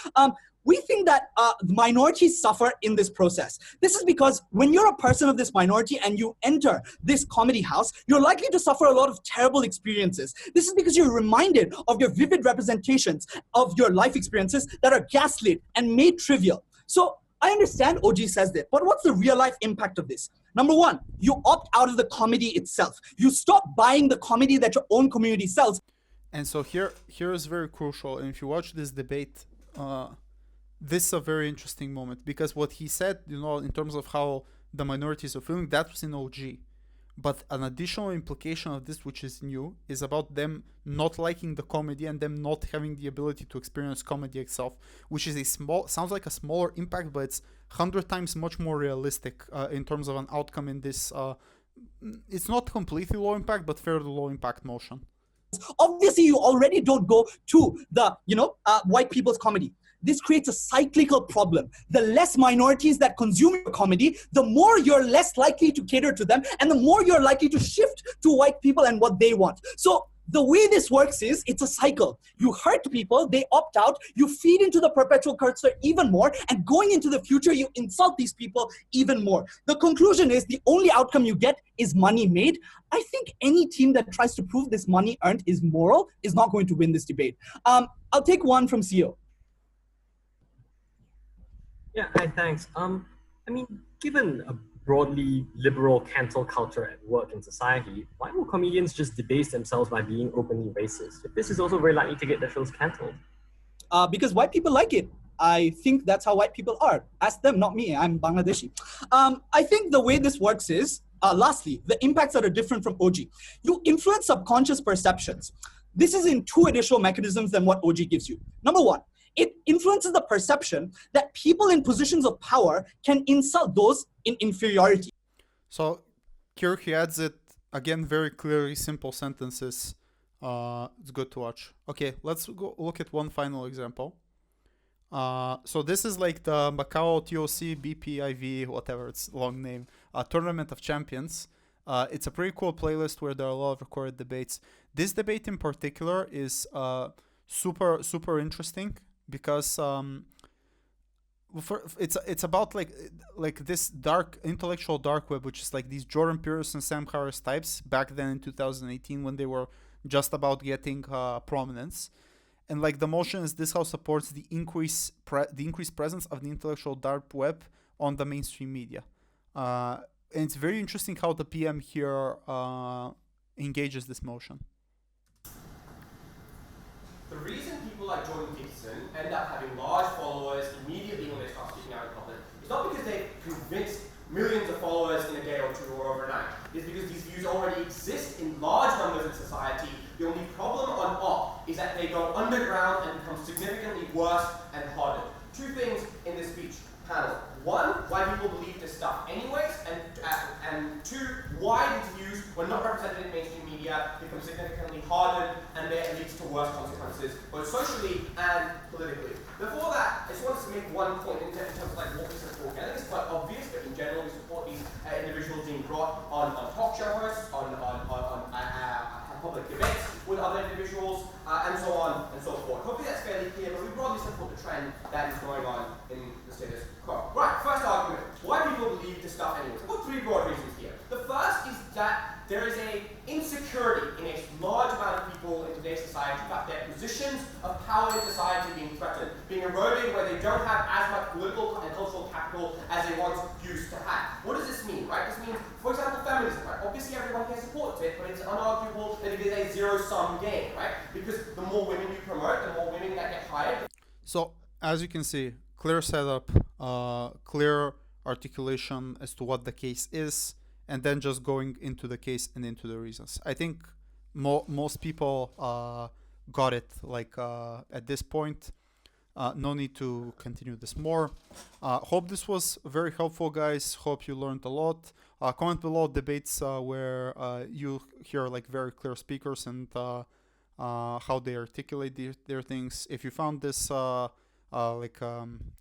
We think that minorities suffer in this process. This is because when you're a person of this minority and you enter this comedy house, you're likely to suffer a lot of terrible experiences. This is because you're reminded of your vivid representations of your life experiences that are gaslit and made trivial. So I understand OG says that, but what's the real life impact of this? Number one, you opt out of the comedy itself. You stop buying the comedy that your own community sells. And so here is very crucial. And if you watch this debate, this is a very interesting moment because what he said, in terms of how the minorities are feeling, that was in OG. But an additional implication of this, which is new, is about them not liking the comedy and them not having the ability to experience comedy itself, which is sounds like a smaller impact, but it's 100 times much more realistic in terms of an outcome in this. It's not completely low impact, but fairly low impact motion. Obviously, you already don't go to the, white people's comedy. This creates a cyclical problem. The less minorities that consume your comedy, the more you're less likely to cater to them, and the more you're likely to shift to white people and what they want. So the way this works is, it's a cycle. You hurt people, they opt out, you feed into the perpetual culture even more, and going into the future, you insult these people even more. The conclusion is the only outcome you get is money made. I think any team that tries to prove this money earned is moral is not going to win this debate. I'll take one from CEO. Yeah, hi, thanks. Given a broadly liberal cancel culture at work in society, why will comedians just debase themselves by being openly racist? If this is also very likely to get their shows cancelled. Because white people like it. I think that's how white people are. Ask them, not me. I'm Bangladeshi. I think the way this works is, lastly, the impacts that are different from OG. You influence subconscious perceptions. This is in two additional mechanisms than what OG gives you. Number one, it influences the perception that people in positions of power can insult those in inferiority. So here he adds it, again, very clearly, simple sentences. It's good to watch. Okay, let's go look at one final example. So this is like the Mackau TOC BPIV, whatever, it's a long name, Tournament of Champions. It's a pretty cool playlist where there are a lot of recorded debates. This debate in particular is super interesting because it's about like this intellectual dark web, which is like these Jordan Peterson, Sam Harris types back then in 2018 when they were just about getting prominence. And like the motion is this house supports the increased presence of the intellectual dark web on the mainstream media. And it's very interesting how the PM here engages this motion. The reason people like Jordan Peterson end up having large followers immediately when they start speaking out in public is not because they've convinced millions of followers in a day or two or overnight. It's because these views already exist in large numbers in society. The only problem on op is that they go underground and become significantly worse and harder. Two things in this speech panel. One, why people believe this stuff anyways, and two, why these views, when not represented in mainstream media, become significantly hardened and it leads to worse consequences, both socially and politically. Before that, I just wanted to make one point in terms of like what we support. I think it's quite obvious, but in general, we support these individuals being brought on talk show hosts, on public debates with other individuals, and so on and so forth. Hopefully that's fairly clear, but we broadly support the trend that is going on in the status quo. Right, first argument. Why people believe this stuff anyways? I've got three broad reasons here. The first is that there is an insecurity in a large amount of people in today's society about their positions of power in society being threatened, being eroded where they don't have as much political and cultural capital as they once used to have. What does this mean, right? This means, for example, feminism, right? Obviously everyone here supports it, but it's unarguable that it is a zero-sum game, right? Because the more women you promote, the more women that get hired. So, as you can see, clear setup, clear articulation as to what the case is, and then just going into the case and into the reasons. I think most people got it at this point. No need to continue this more. Hope this was very helpful, guys. Hope you learned a lot. Comment below debates where you hear very clear speakers and how they articulate their things. If you found this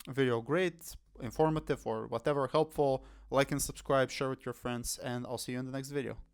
video great, informative, or whatever helpful, like and subscribe, share with your friends, and I'll see you in the next video.